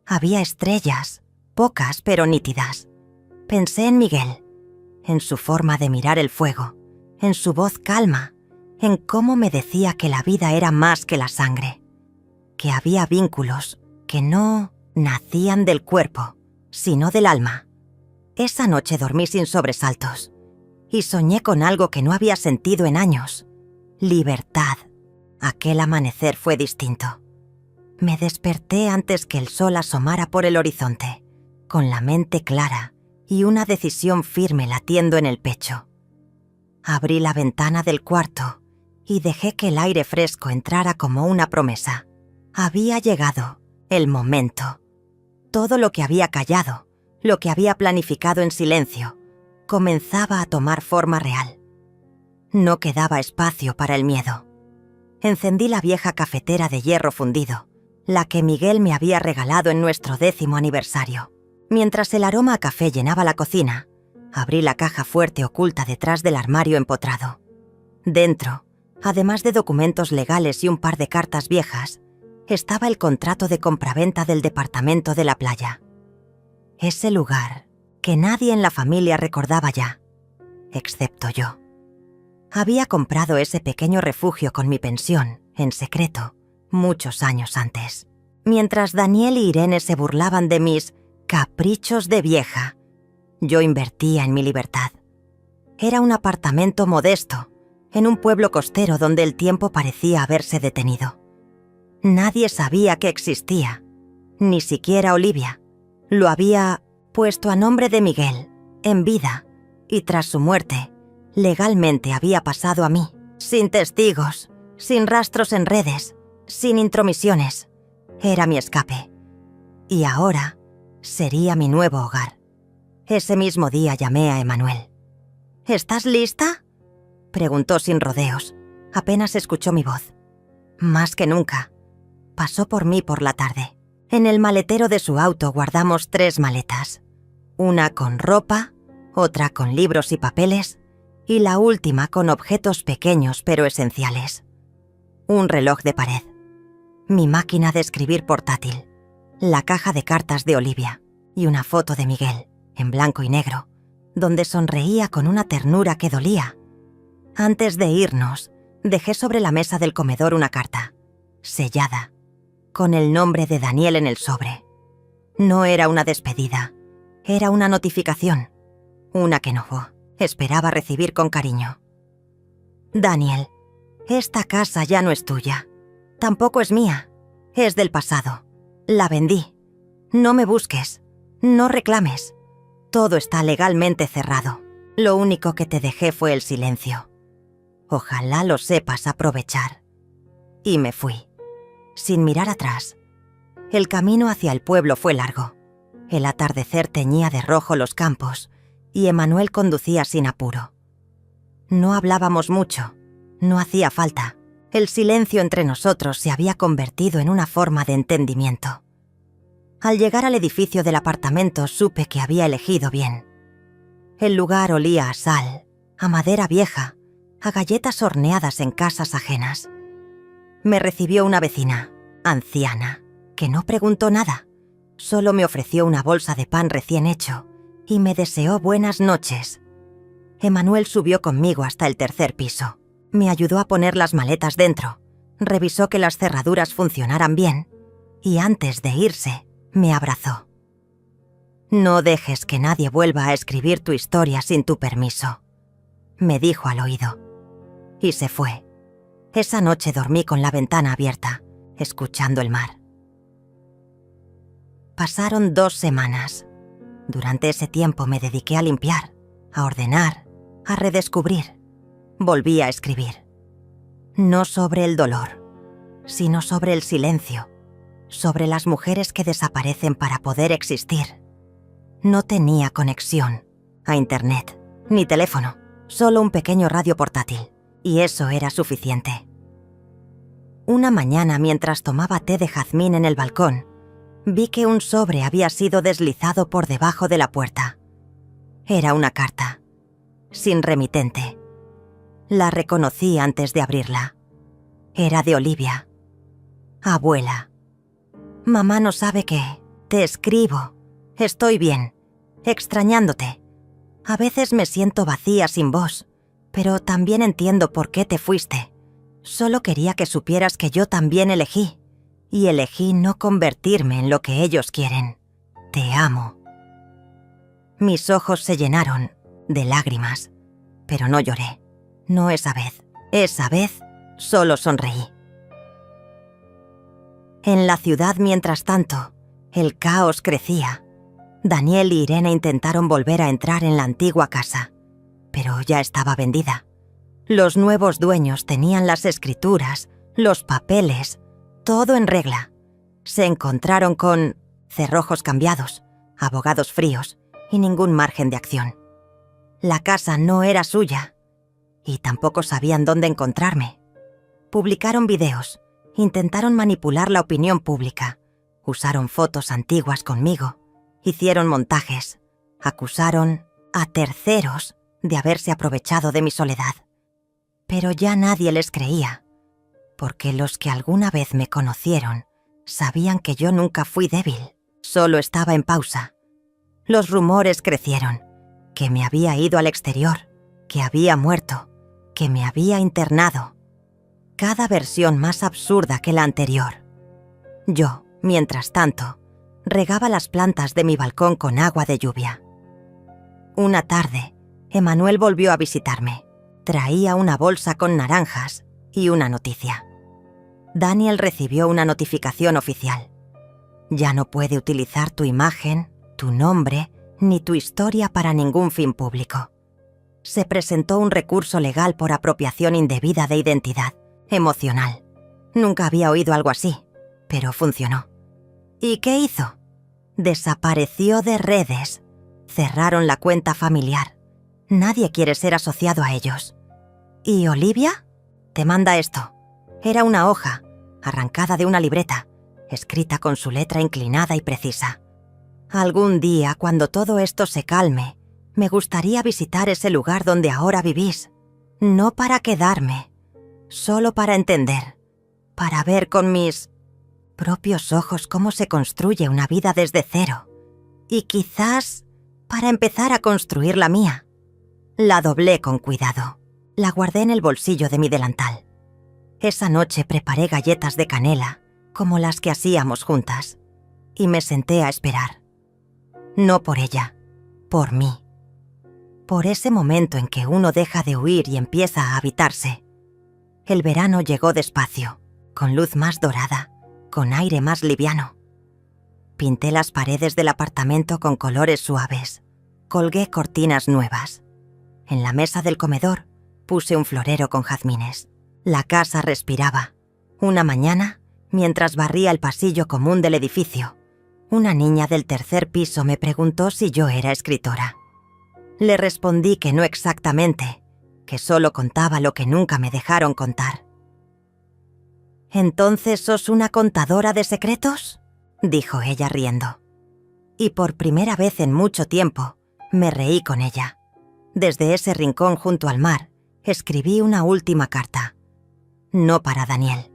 Había estrellas, pocas pero nítidas. Pensé en Miguel, en su forma de mirar el fuego, en su voz calma, en cómo me decía que la vida era más que la sangre, que había vínculos que no nacían del cuerpo, sino del alma. Esa noche dormí sin sobresaltos y soñé con algo que no había sentido en años: libertad. Aquel amanecer fue distinto. Me desperté antes que el sol asomara por el horizonte, con la mente clara y una decisión firme latiendo en el pecho. Abrí la ventana del cuarto y dejé que el aire fresco entrara como una promesa. Había llegado el momento. Todo lo que había callado, lo que había planificado en silencio, comenzaba a tomar forma real. No quedaba espacio para el miedo. Encendí la vieja cafetera de hierro fundido, la que Miguel me había regalado en nuestro 10º aniversario. Mientras el aroma a café llenaba la cocina, abrí la caja fuerte oculta detrás del armario empotrado. Dentro, además de documentos legales y un par de cartas viejas, estaba el contrato de compraventa del departamento de la playa. Ese lugar que nadie en la familia recordaba ya, excepto yo. Había comprado ese pequeño refugio con mi pensión, en secreto, muchos años antes. Mientras Daniel y Irene se burlaban de mis caprichos de vieja, yo invertía en mi libertad. Era un apartamento modesto, en un pueblo costero donde el tiempo parecía haberse detenido. Nadie sabía que existía, ni siquiera Olivia. Lo había puesto a nombre de Miguel, en vida, y tras su muerte, legalmente había pasado a mí, sin testigos, sin rastros en redes, sin intromisiones. Era mi escape. Y ahora sería mi nuevo hogar. Ese mismo día llamé a Emmanuel. «¿Estás lista?», preguntó sin rodeos. Apenas escuchó mi voz. Más que nunca. Pasó por mí por la tarde. En el maletero de su auto guardamos 3 maletas. Una con ropa, otra con libros y papeles, y la última con objetos pequeños pero esenciales. Un reloj de pared, mi máquina de escribir portátil, la caja de cartas de Olivia y una foto de Miguel, en blanco y negro, donde sonreía con una ternura que dolía. Antes de irnos, dejé sobre la mesa del comedor una carta, sellada, con el nombre de Daniel en el sobre. No era una despedida, era una notificación, una que no esperaba recibir con cariño. «Daniel, esta casa ya no es tuya. Tampoco es mía. Es del pasado. La vendí. No me busques. No reclames. Todo está legalmente cerrado. Lo único que te dejé fue el silencio. Ojalá lo sepas aprovechar». Y me fui, sin mirar atrás. El camino hacia el pueblo fue largo. El atardecer teñía de rojo los campos y Emmanuel conducía sin apuro. No hablábamos mucho. No hacía falta. El silencio entre nosotros se había convertido en una forma de entendimiento. Al llegar al edificio del apartamento supe que había elegido bien. El lugar olía a sal, a madera vieja, a galletas horneadas en casas ajenas. Me recibió una vecina, anciana, que no preguntó nada. Solo me ofreció una bolsa de pan recién hecho y me deseó buenas noches. Emmanuel subió conmigo hasta el 3er piso. Me ayudó a poner las maletas dentro, revisó que las cerraduras funcionaran bien y antes de irse, me abrazó. «No dejes que nadie vuelva a escribir tu historia sin tu permiso», me dijo al oído. Y se fue. Esa noche dormí con la ventana abierta, escuchando el mar. Pasaron 2 semanas. Durante ese tiempo me dediqué a limpiar, a ordenar, a redescubrir. Volví a escribir. No sobre el dolor, sino sobre el silencio, sobre las mujeres que desaparecen para poder existir. No tenía conexión a internet, ni teléfono, solo un pequeño radio portátil, y eso era suficiente. Una mañana, mientras tomaba té de jazmín en el balcón, Vi que un sobre había sido deslizado por debajo de la puerta. Era una carta, sin remitente. La reconocí antes de abrirla. Era de Olivia. Abuela. Mamá no sabe qué. Te escribo. Estoy bien. Extrañándote. A veces me siento vacía sin vos, pero también entiendo por qué te fuiste. Solo quería que supieras que yo también elegí. Y elegí no convertirme en lo que ellos quieren. Te amo. Mis ojos se llenaron de lágrimas, pero no lloré. No esa vez. Esa vez solo sonreí. En la ciudad, mientras tanto, el caos crecía. Daniel y Irene intentaron volver a entrar en la antigua casa, pero ya estaba vendida. Los nuevos dueños tenían las escrituras, los papeles, todo en regla. Se encontraron con cerrojos cambiados, abogados fríos y ningún margen de acción. La casa no era suya y tampoco sabían dónde encontrarme. Publicaron videos, intentaron manipular la opinión pública, usaron fotos antiguas conmigo, hicieron montajes, acusaron a terceros de haberse aprovechado de mi soledad. Pero ya nadie les creía, porque los que alguna vez me conocieron sabían que yo nunca fui débil, solo estaba en pausa. Los rumores crecieron, que me había ido al exterior, que había muerto, que me había internado. Cada versión más absurda que la anterior. Yo, mientras tanto, regaba las plantas de mi balcón con agua de lluvia. Una tarde, Emanuel volvió a visitarme. Traía una bolsa con naranjas y una noticia. Daniel recibió una notificación oficial. Ya no puede utilizar tu imagen, tu nombre, ni tu historia para ningún fin público. Se presentó un recurso legal por apropiación indebida de identidad emocional. Nunca había oído algo así, pero funcionó. ¿Y qué hizo? Desapareció de redes. Cerraron la cuenta familiar. Nadie quiere ser asociado a ellos. ¿Y Olivia? Te manda esto. Era una hoja, arrancada de una libreta, escrita con su letra inclinada y precisa. Algún día, cuando todo esto se calme, me gustaría visitar ese lugar donde ahora vivís. No para quedarme, solo para entender, para ver con mis propios ojos cómo se construye una vida desde cero. Y quizás para empezar a construir la mía. La doblé con cuidado. La guardé en el bolsillo de mi delantal. Esa noche preparé galletas de canela, como las que hacíamos juntas, y me senté a esperar. No por ella, por mí. Por ese momento en que uno deja de huir y empieza a habitarse. El verano llegó despacio, con luz más dorada, con aire más liviano. Pinté las paredes del apartamento con colores suaves. Colgué cortinas nuevas. En la mesa del comedor puse un florero con jazmines. La casa respiraba. Una mañana, mientras barría el pasillo común del edificio, una niña del tercer piso me preguntó si yo era escritora. Le respondí que no exactamente, que solo contaba lo que nunca me dejaron contar. «¿Entonces sos una contadora de secretos?», dijo ella riendo. Y por primera vez en mucho tiempo, me reí con ella. Desde ese rincón junto al mar, escribí una última carta. No para Daniel.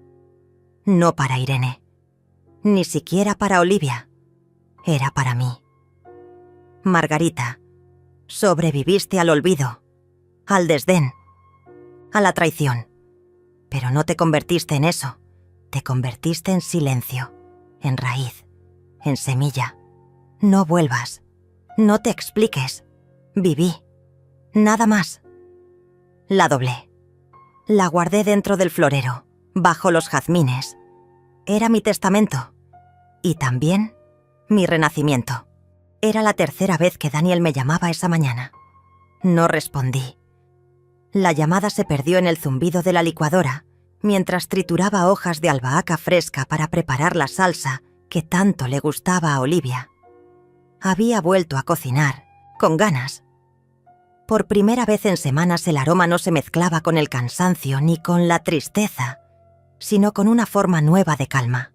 No para Irene. Ni siquiera para Olivia. Era para mí. Margarita, sobreviviste al olvido, al desdén, a la traición. Pero no te convertiste en eso. Te convertiste en silencio, en raíz, en semilla. No vuelvas. No te expliques. Viví. Nada más. La doblé. La guardé dentro del florero, bajo los jazmines. Era mi testamento. Y también mi renacimiento. Era la tercera vez que Daniel me llamaba esa mañana. No respondí. La llamada se perdió en el zumbido de la licuadora, mientras trituraba hojas de albahaca fresca para preparar la salsa que tanto le gustaba a Olivia. Había vuelto a cocinar, con ganas. Por primera vez en semanas el aroma no se mezclaba con el cansancio ni con la tristeza, sino con una forma nueva de calma.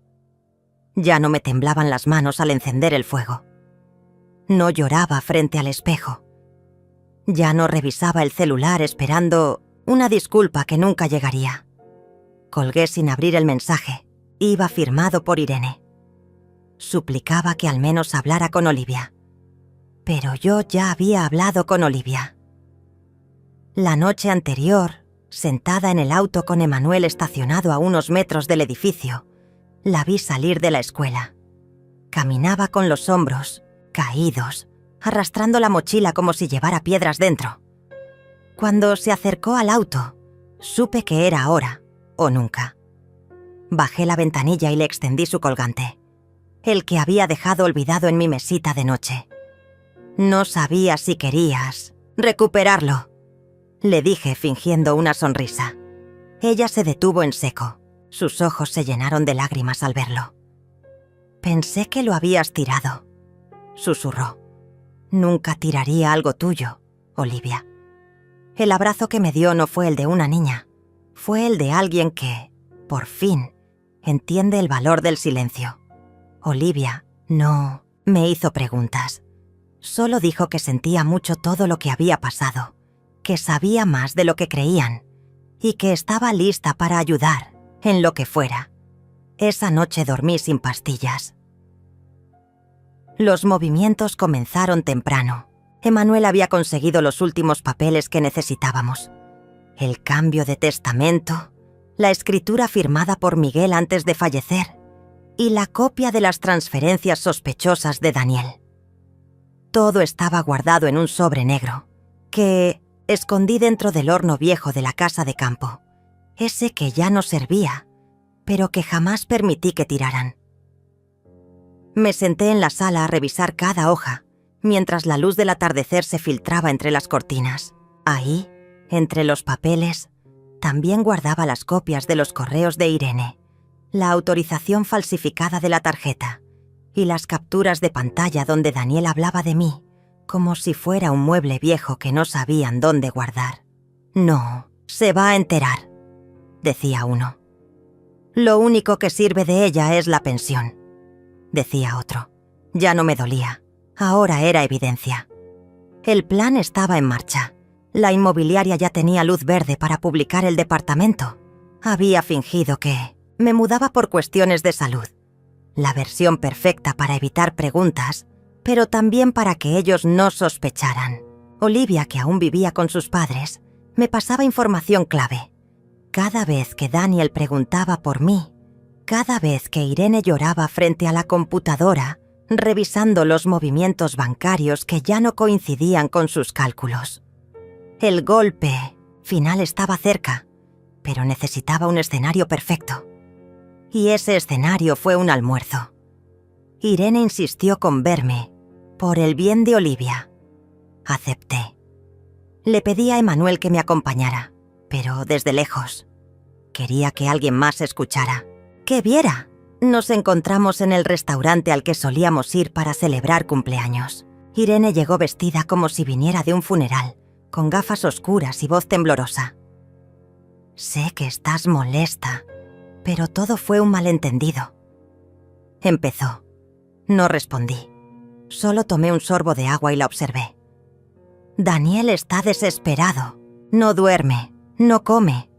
Ya no me temblaban las manos al encender el fuego. No lloraba frente al espejo. Ya no revisaba el celular esperando una disculpa que nunca llegaría. Colgué sin abrir el mensaje. Iba firmado por Irene. Suplicaba que al menos hablara con Olivia. Pero yo ya había hablado con Olivia. La noche anterior, sentada en el auto con Emmanuel estacionado a unos metros del edificio, la vi salir de la escuela. Caminaba con los hombros caídos, arrastrando la mochila como si llevara piedras dentro. Cuando se acercó al auto, supe que era ahora o nunca. Bajé la ventanilla y le extendí su colgante, el que había dejado olvidado en mi mesita de noche. No sabía si querías recuperarlo, le dije fingiendo una sonrisa. Ella se detuvo en seco. Sus ojos se llenaron de lágrimas al verlo. Pensé que lo habías tirado, susurró. Nunca tiraría algo tuyo, Olivia. El abrazo que me dio no fue el de una niña, fue el de alguien que, por fin, entiende el valor del silencio. Olivia no me hizo preguntas. Solo dijo que sentía mucho todo lo que había pasado, que sabía más de lo que creían y que estaba lista para ayudar en lo que fuera. Esa noche dormí sin pastillas. Los movimientos comenzaron temprano. Emmanuel había conseguido los últimos papeles que necesitábamos. El cambio de testamento, la escritura firmada por Miguel antes de fallecer y la copia de las transferencias sospechosas de Daniel. Todo estaba guardado en un sobre negro, que escondí dentro del horno viejo de la casa de campo, ese que ya no servía, pero que jamás permití que tiraran. Me senté en la sala a revisar cada hoja, mientras la luz del atardecer se filtraba entre las cortinas. Ahí, entre los papeles, también guardaba las copias de los correos de Irene, la autorización falsificada de la tarjeta y las capturas de pantalla donde Daniel hablaba de mí, como si fuera un mueble viejo que no sabían dónde guardar. No, se va a enterar, decía uno. Lo único que sirve de ella es la pensión, decía otro. Ya no me dolía, ahora era evidencia. El plan estaba en marcha. La inmobiliaria ya tenía luz verde para publicar el departamento. Había fingido que me mudaba por cuestiones de salud. La versión perfecta para evitar preguntas, pero también para que ellos no sospecharan. Olivia, que aún vivía con sus padres, me pasaba información clave. Cada vez que Daniel preguntaba por mí, cada vez que Irene lloraba frente a la computadora, revisando los movimientos bancarios que ya no coincidían con sus cálculos. El golpe final estaba cerca, pero necesitaba un escenario perfecto. Y ese escenario fue un almuerzo. Irene insistió con verme, por el bien de Olivia. Acepté. Le pedí a Emmanuel que me acompañara, pero desde lejos. Quería que alguien más escuchara, que viera. Nos encontramos en el restaurante al que solíamos ir para celebrar cumpleaños. Irene llegó vestida como si viniera de un funeral, con gafas oscuras y voz temblorosa. Sé que estás molesta, pero todo fue un malentendido. Empezó. No respondí. Solo tomé un sorbo de agua y la observé. Daniel está desesperado. No duerme, no come.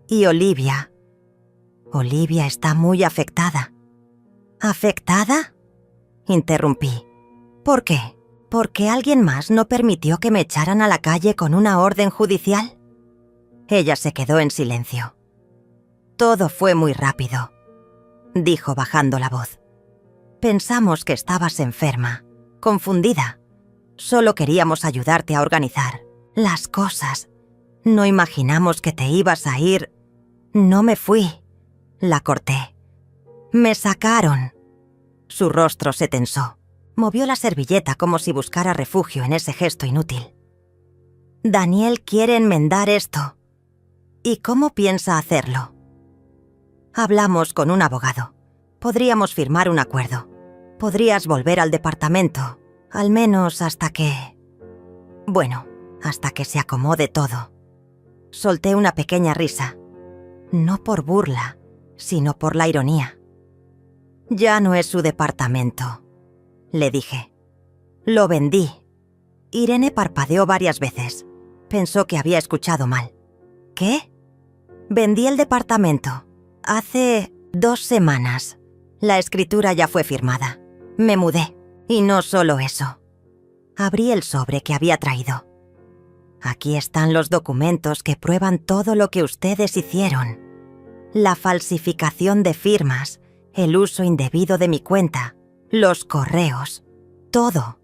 Y Olivia está muy afectada. ¿Afectada?, interrumpí. ¿Por qué? ¿Porque alguien más no permitió que me echaran a la calle con una orden judicial? Ella se quedó en silencio. Todo fue muy rápido, dijo bajando la voz. Pensamos que estabas enferma, confundida. Solo queríamos ayudarte a organizar las cosas. No imaginamos que te ibas a ir. No me fui. La corté. Me sacaron. Su rostro se tensó. Movió la servilleta como si buscara refugio en ese gesto inútil. Daniel quiere enmendar esto. ¿Y cómo piensa hacerlo? Hablamos con un abogado. Podríamos firmar un acuerdo. Podrías volver al departamento, al menos hasta que... Bueno, hasta que se acomode todo. Solté una pequeña risa. No por burla, sino por la ironía. Ya no es su departamento, le dije. Lo vendí. Irene parpadeó varias veces. Pensó que había escuchado mal. ¿Qué? Vendí el departamento. Hace 2 semanas. La escritura ya fue firmada. Me mudé. Y no solo eso. Abrí el sobre que había traído. Aquí están los documentos que prueban todo lo que ustedes hicieron. La falsificación de firmas, el uso indebido de mi cuenta, los correos, todo.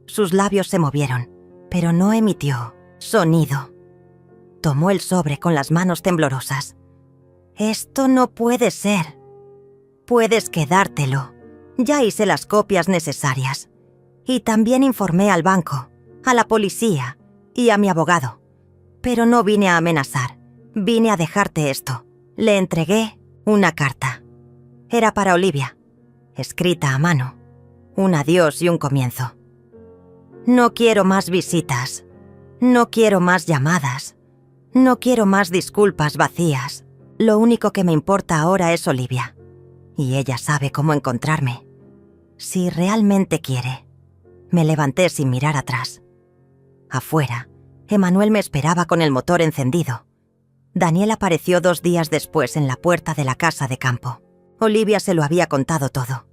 Sus labios se movieron, pero no emitió sonido. Tomó el sobre con las manos temblorosas. Esto no puede ser. Puedes quedártelo. Ya hice las copias necesarias. Y también informé al banco, a la policía y a mi abogado. Pero no vine a amenazar. Vine a dejarte esto. Le entregué una carta. Era para Olivia, escrita a mano. Un adiós y un comienzo. No quiero más visitas. No quiero más llamadas. No quiero más disculpas vacías. Lo único que me importa ahora es Olivia. Y ella sabe cómo encontrarme. Si realmente quiere. Me levanté sin mirar atrás. Afuera, Emanuel me esperaba con el motor encendido. Daniel apareció 2 días después en la puerta de la casa de campo. Olivia se lo había contado todo.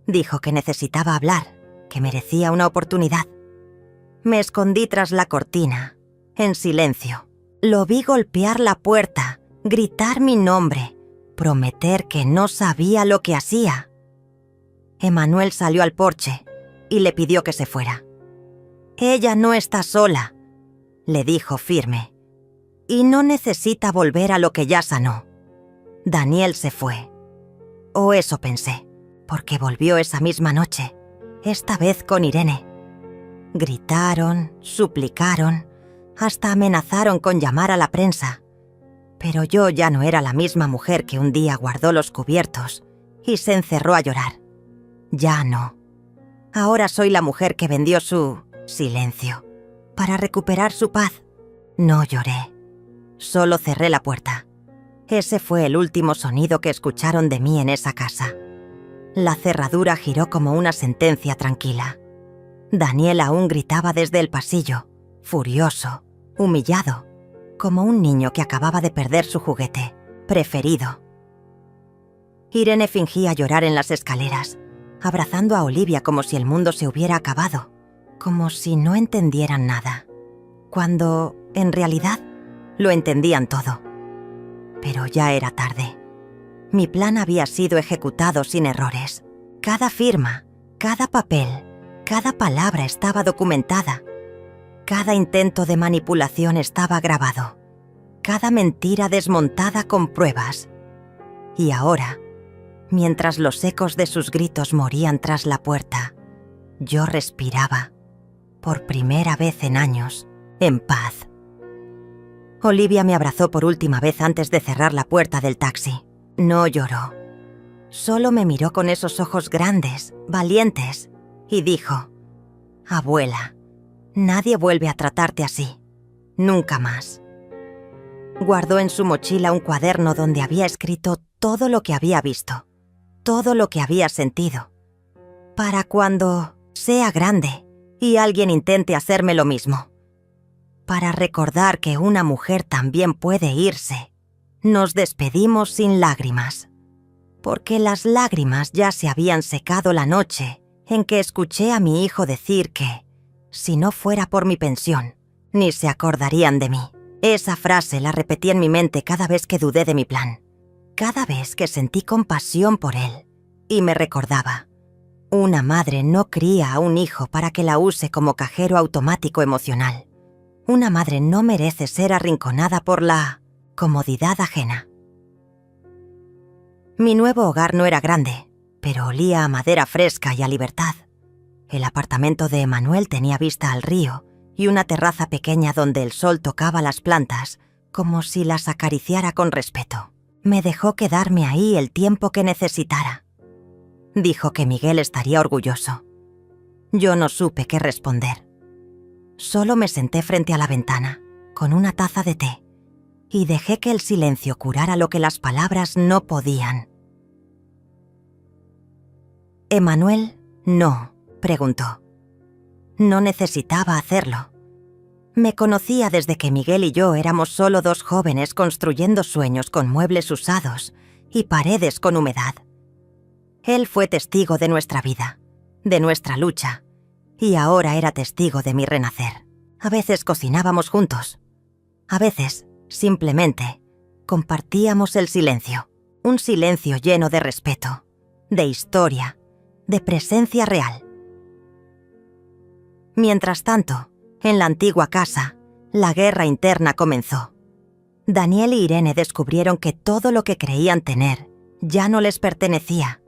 Dijo que necesitaba hablar, que merecía una oportunidad. Me escondí tras la cortina, en silencio. Lo vi golpear la puerta, gritar mi nombre, prometer que no sabía lo que hacía. Emanuel salió al porche y le pidió que se fuera. Ella no está sola, le dijo firme, y no necesita volver a lo que ya sanó. Daniel se fue. O eso pensé, porque volvió esa misma noche, esta vez con Irene. Gritaron, suplicaron, hasta amenazaron con llamar a la prensa. Pero yo ya no era la misma mujer que un día guardó los cubiertos y se encerró a llorar. Ya no. Ahora soy la mujer que vendió su silencio para recuperar su paz. No lloré. Solo cerré la puerta. Ese fue el último sonido que escucharon de mí en esa casa. La cerradura giró como una sentencia tranquila. Daniel aún gritaba desde el pasillo, furioso, humillado, como un niño que acababa de perder su juguete preferido. Irene fingía llorar en las escaleras, abrazando a Olivia como si el mundo se hubiera acabado, como si no entendieran nada, cuando, en realidad, lo entendían todo. Pero ya era tarde. Mi plan había sido ejecutado sin errores. Cada firma, cada papel, cada palabra estaba documentada. Cada intento de manipulación estaba grabado. Cada mentira desmontada con pruebas. Y ahora, mientras los ecos de sus gritos morían tras la puerta, yo respiraba, por primera vez en años, en paz. Olivia me abrazó por última vez antes de cerrar la puerta del taxi. No lloró. Solo me miró con esos ojos grandes, valientes, y dijo: «Abuela, nadie vuelve a tratarte así. Nunca más». Guardó en su mochila un cuaderno donde había escrito todo lo que había visto, todo lo que había sentido, para cuando sea grande y alguien intente hacerme lo mismo. Para recordar que una mujer también puede irse. Nos despedimos sin lágrimas, porque las lágrimas ya se habían secado la noche en que escuché a mi hijo decir que, si no fuera por mi pensión, ni se acordarían de mí. Esa frase la repetí en mi mente cada vez que dudé de mi plan, cada vez que sentí compasión por él, y me recordaba: una madre no cría a un hijo para que la use como cajero automático emocional. Una madre no merece ser arrinconada por la comodidad ajena. Mi nuevo hogar no era grande, pero olía a madera fresca y a libertad. El apartamento de Emanuel tenía vista al río y una terraza pequeña donde el sol tocaba las plantas como si las acariciara con respeto. Me dejó quedarme ahí el tiempo que necesitara. Dijo que Miguel estaría orgulloso. Yo no supe qué responder. Solo me senté frente a la ventana, con una taza de té, y dejé que el silencio curara lo que las palabras no podían. Emmanuel no, preguntó. No necesitaba hacerlo. Me conocía desde que Miguel y yo éramos solo dos jóvenes construyendo sueños con muebles usados y paredes con humedad. Él fue testigo de nuestra vida, de nuestra lucha, y ahora era testigo de mi renacer. A veces cocinábamos juntos. A veces, simplemente, compartíamos el silencio. Un silencio lleno de respeto, de historia, de presencia real. Mientras tanto, en la antigua casa, la guerra interna comenzó. Daniel y Irene descubrieron que todo lo que creían tener ya no les pertenecía,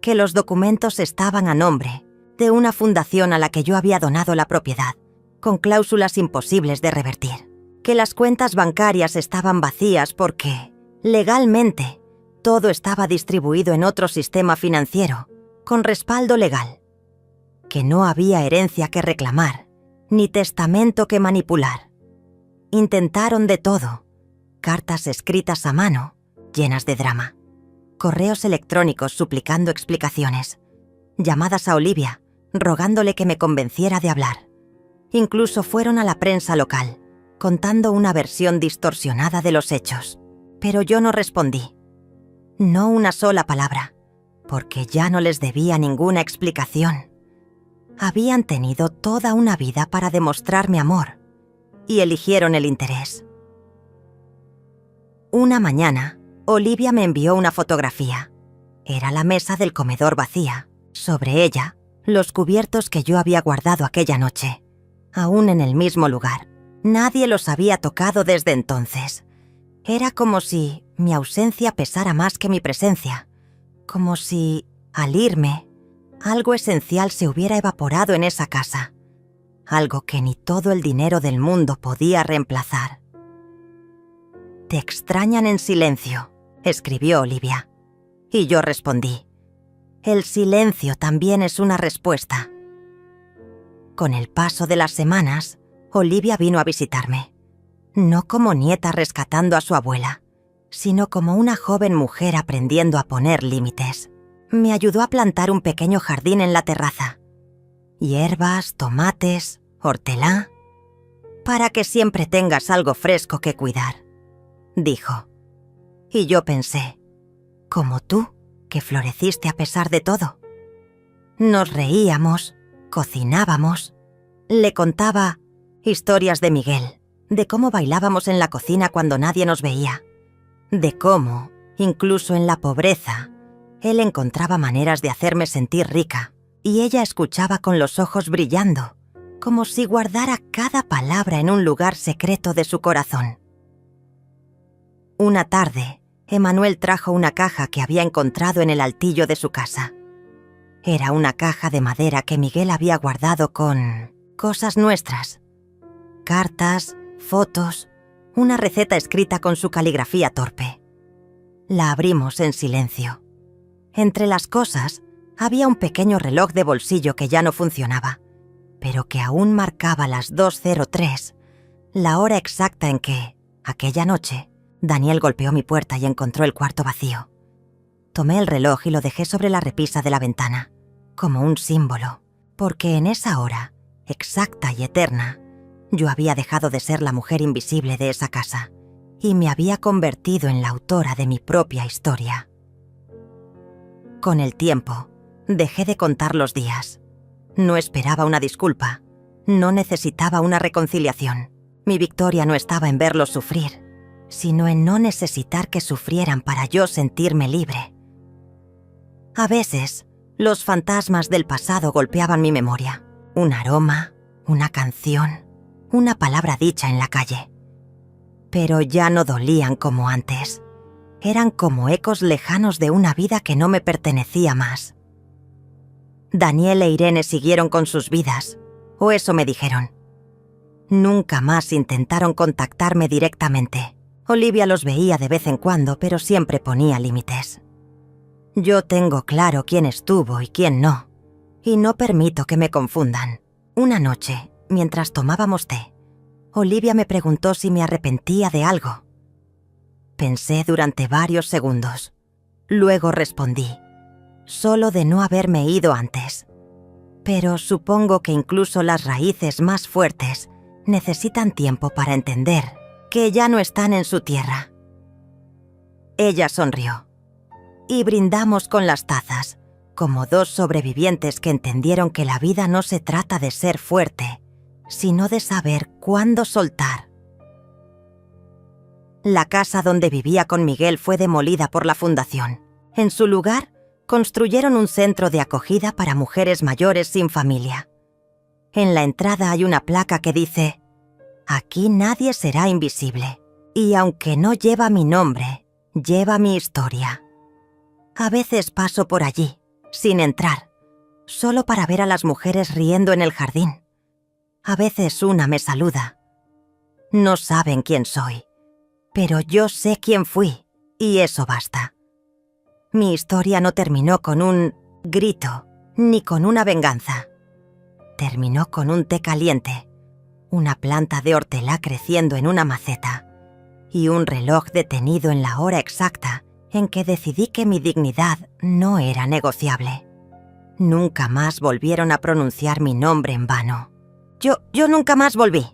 que los documentos estaban a nombre de una fundación a la que yo había donado la propiedad, con cláusulas imposibles de revertir, que las cuentas bancarias estaban vacías porque, legalmente, todo estaba distribuido en otro sistema financiero, con respaldo legal, que no había herencia que reclamar, ni testamento que manipular. Intentaron de todo, cartas escritas a mano, llenas de drama, correos electrónicos suplicando explicaciones, llamadas a Olivia, rogándole que me convenciera de hablar. Incluso fueron a la prensa local, contando una versión distorsionada de los hechos. Pero yo no respondí. No una sola palabra, porque ya no les debía ninguna explicación. Habían tenido toda una vida para demostrar mi amor, y eligieron el interés. Una mañana, Olivia me envió una fotografía. Era la mesa del comedor vacía. Sobre ella, los cubiertos que yo había guardado aquella noche, aún en el mismo lugar. Nadie los había tocado desde entonces. Era como si mi ausencia pesara más que mi presencia. Como si, al irme, algo esencial se hubiera evaporado en esa casa. Algo que ni todo el dinero del mundo podía reemplazar. «Te extrañan en silencio», escribió Olivia. Y yo respondí: «El silencio también es una respuesta». Con el paso de las semanas, Olivia vino a visitarme. No como nieta rescatando a su abuela, sino como una joven mujer aprendiendo a poner límites. Me ayudó a plantar un pequeño jardín en la terraza. Hierbas, tomates, hortelã. «Para que siempre tengas algo fresco que cuidar», dijo. Y yo pensé: como tú, que floreciste a pesar de todo. Nos reíamos, cocinábamos. Le contaba historias de Miguel, de cómo bailábamos en la cocina cuando nadie nos veía, de cómo, incluso en la pobreza, él encontraba maneras de hacerme sentir rica, y ella escuchaba con los ojos brillando, como si guardara cada palabra en un lugar secreto de su corazón. Una tarde, Emmanuel trajo una caja que había encontrado en el altillo de su casa. Era una caja de madera que Miguel había guardado con cosas nuestras. Cartas, fotos, una receta escrita con su caligrafía torpe. La abrimos en silencio. Entre las cosas había un pequeño reloj de bolsillo que ya no funcionaba, pero que aún marcaba las 2:03, la hora exacta en que, aquella noche, Daniel golpeó mi puerta y encontró el cuarto vacío. Tomé el reloj y lo dejé sobre la repisa de la ventana, como un símbolo, porque en esa hora, exacta y eterna, yo había dejado de ser la mujer invisible de esa casa y me había convertido en la autora de mi propia historia. Con el tiempo, dejé de contar los días. No esperaba una disculpa, no necesitaba una reconciliación. Mi victoria no estaba en verlos sufrir, sino en no necesitar que sufrieran para yo sentirme libre. A veces, los fantasmas del pasado golpeaban mi memoria. Un aroma, una canción, una palabra dicha en la calle. Pero ya no dolían como antes. Eran como ecos lejanos de una vida que no me pertenecía más. Daniel e Irene siguieron con sus vidas, o eso me dijeron. Nunca más intentaron contactarme directamente. Olivia los veía de vez en cuando, pero siempre ponía límites. Yo tengo claro quién estuvo y quién no, y no permito que me confundan. Una noche, mientras tomábamos té, Olivia me preguntó si me arrepentía de algo. Pensé durante varios segundos. Luego respondí: solo de no haberme ido antes. Pero supongo que incluso las raíces más fuertes necesitan tiempo para entender que ya no están en su tierra. Ella sonrió. Y brindamos con las tazas, como dos sobrevivientes que entendieron que la vida no se trata de ser fuerte, sino de saber cuándo soltar. La casa donde vivía con Miguel fue demolida por la fundación. En su lugar, construyeron un centro de acogida para mujeres mayores sin familia. En la entrada hay una placa que dice: «Aquí nadie será invisible, y aunque no lleva mi nombre, lleva mi historia». A veces paso por allí, sin entrar, solo para ver a las mujeres riendo en el jardín. A veces una me saluda. No saben quién soy, pero yo sé quién fui, y eso basta. Mi historia no terminó con un grito, ni con una venganza. Terminó con un té caliente, una planta de hortelã creciendo en una maceta, y un reloj detenido en la hora exacta en que decidí que mi dignidad no era negociable. Nunca más volvieron a pronunciar mi nombre en vano. Yo nunca más volví.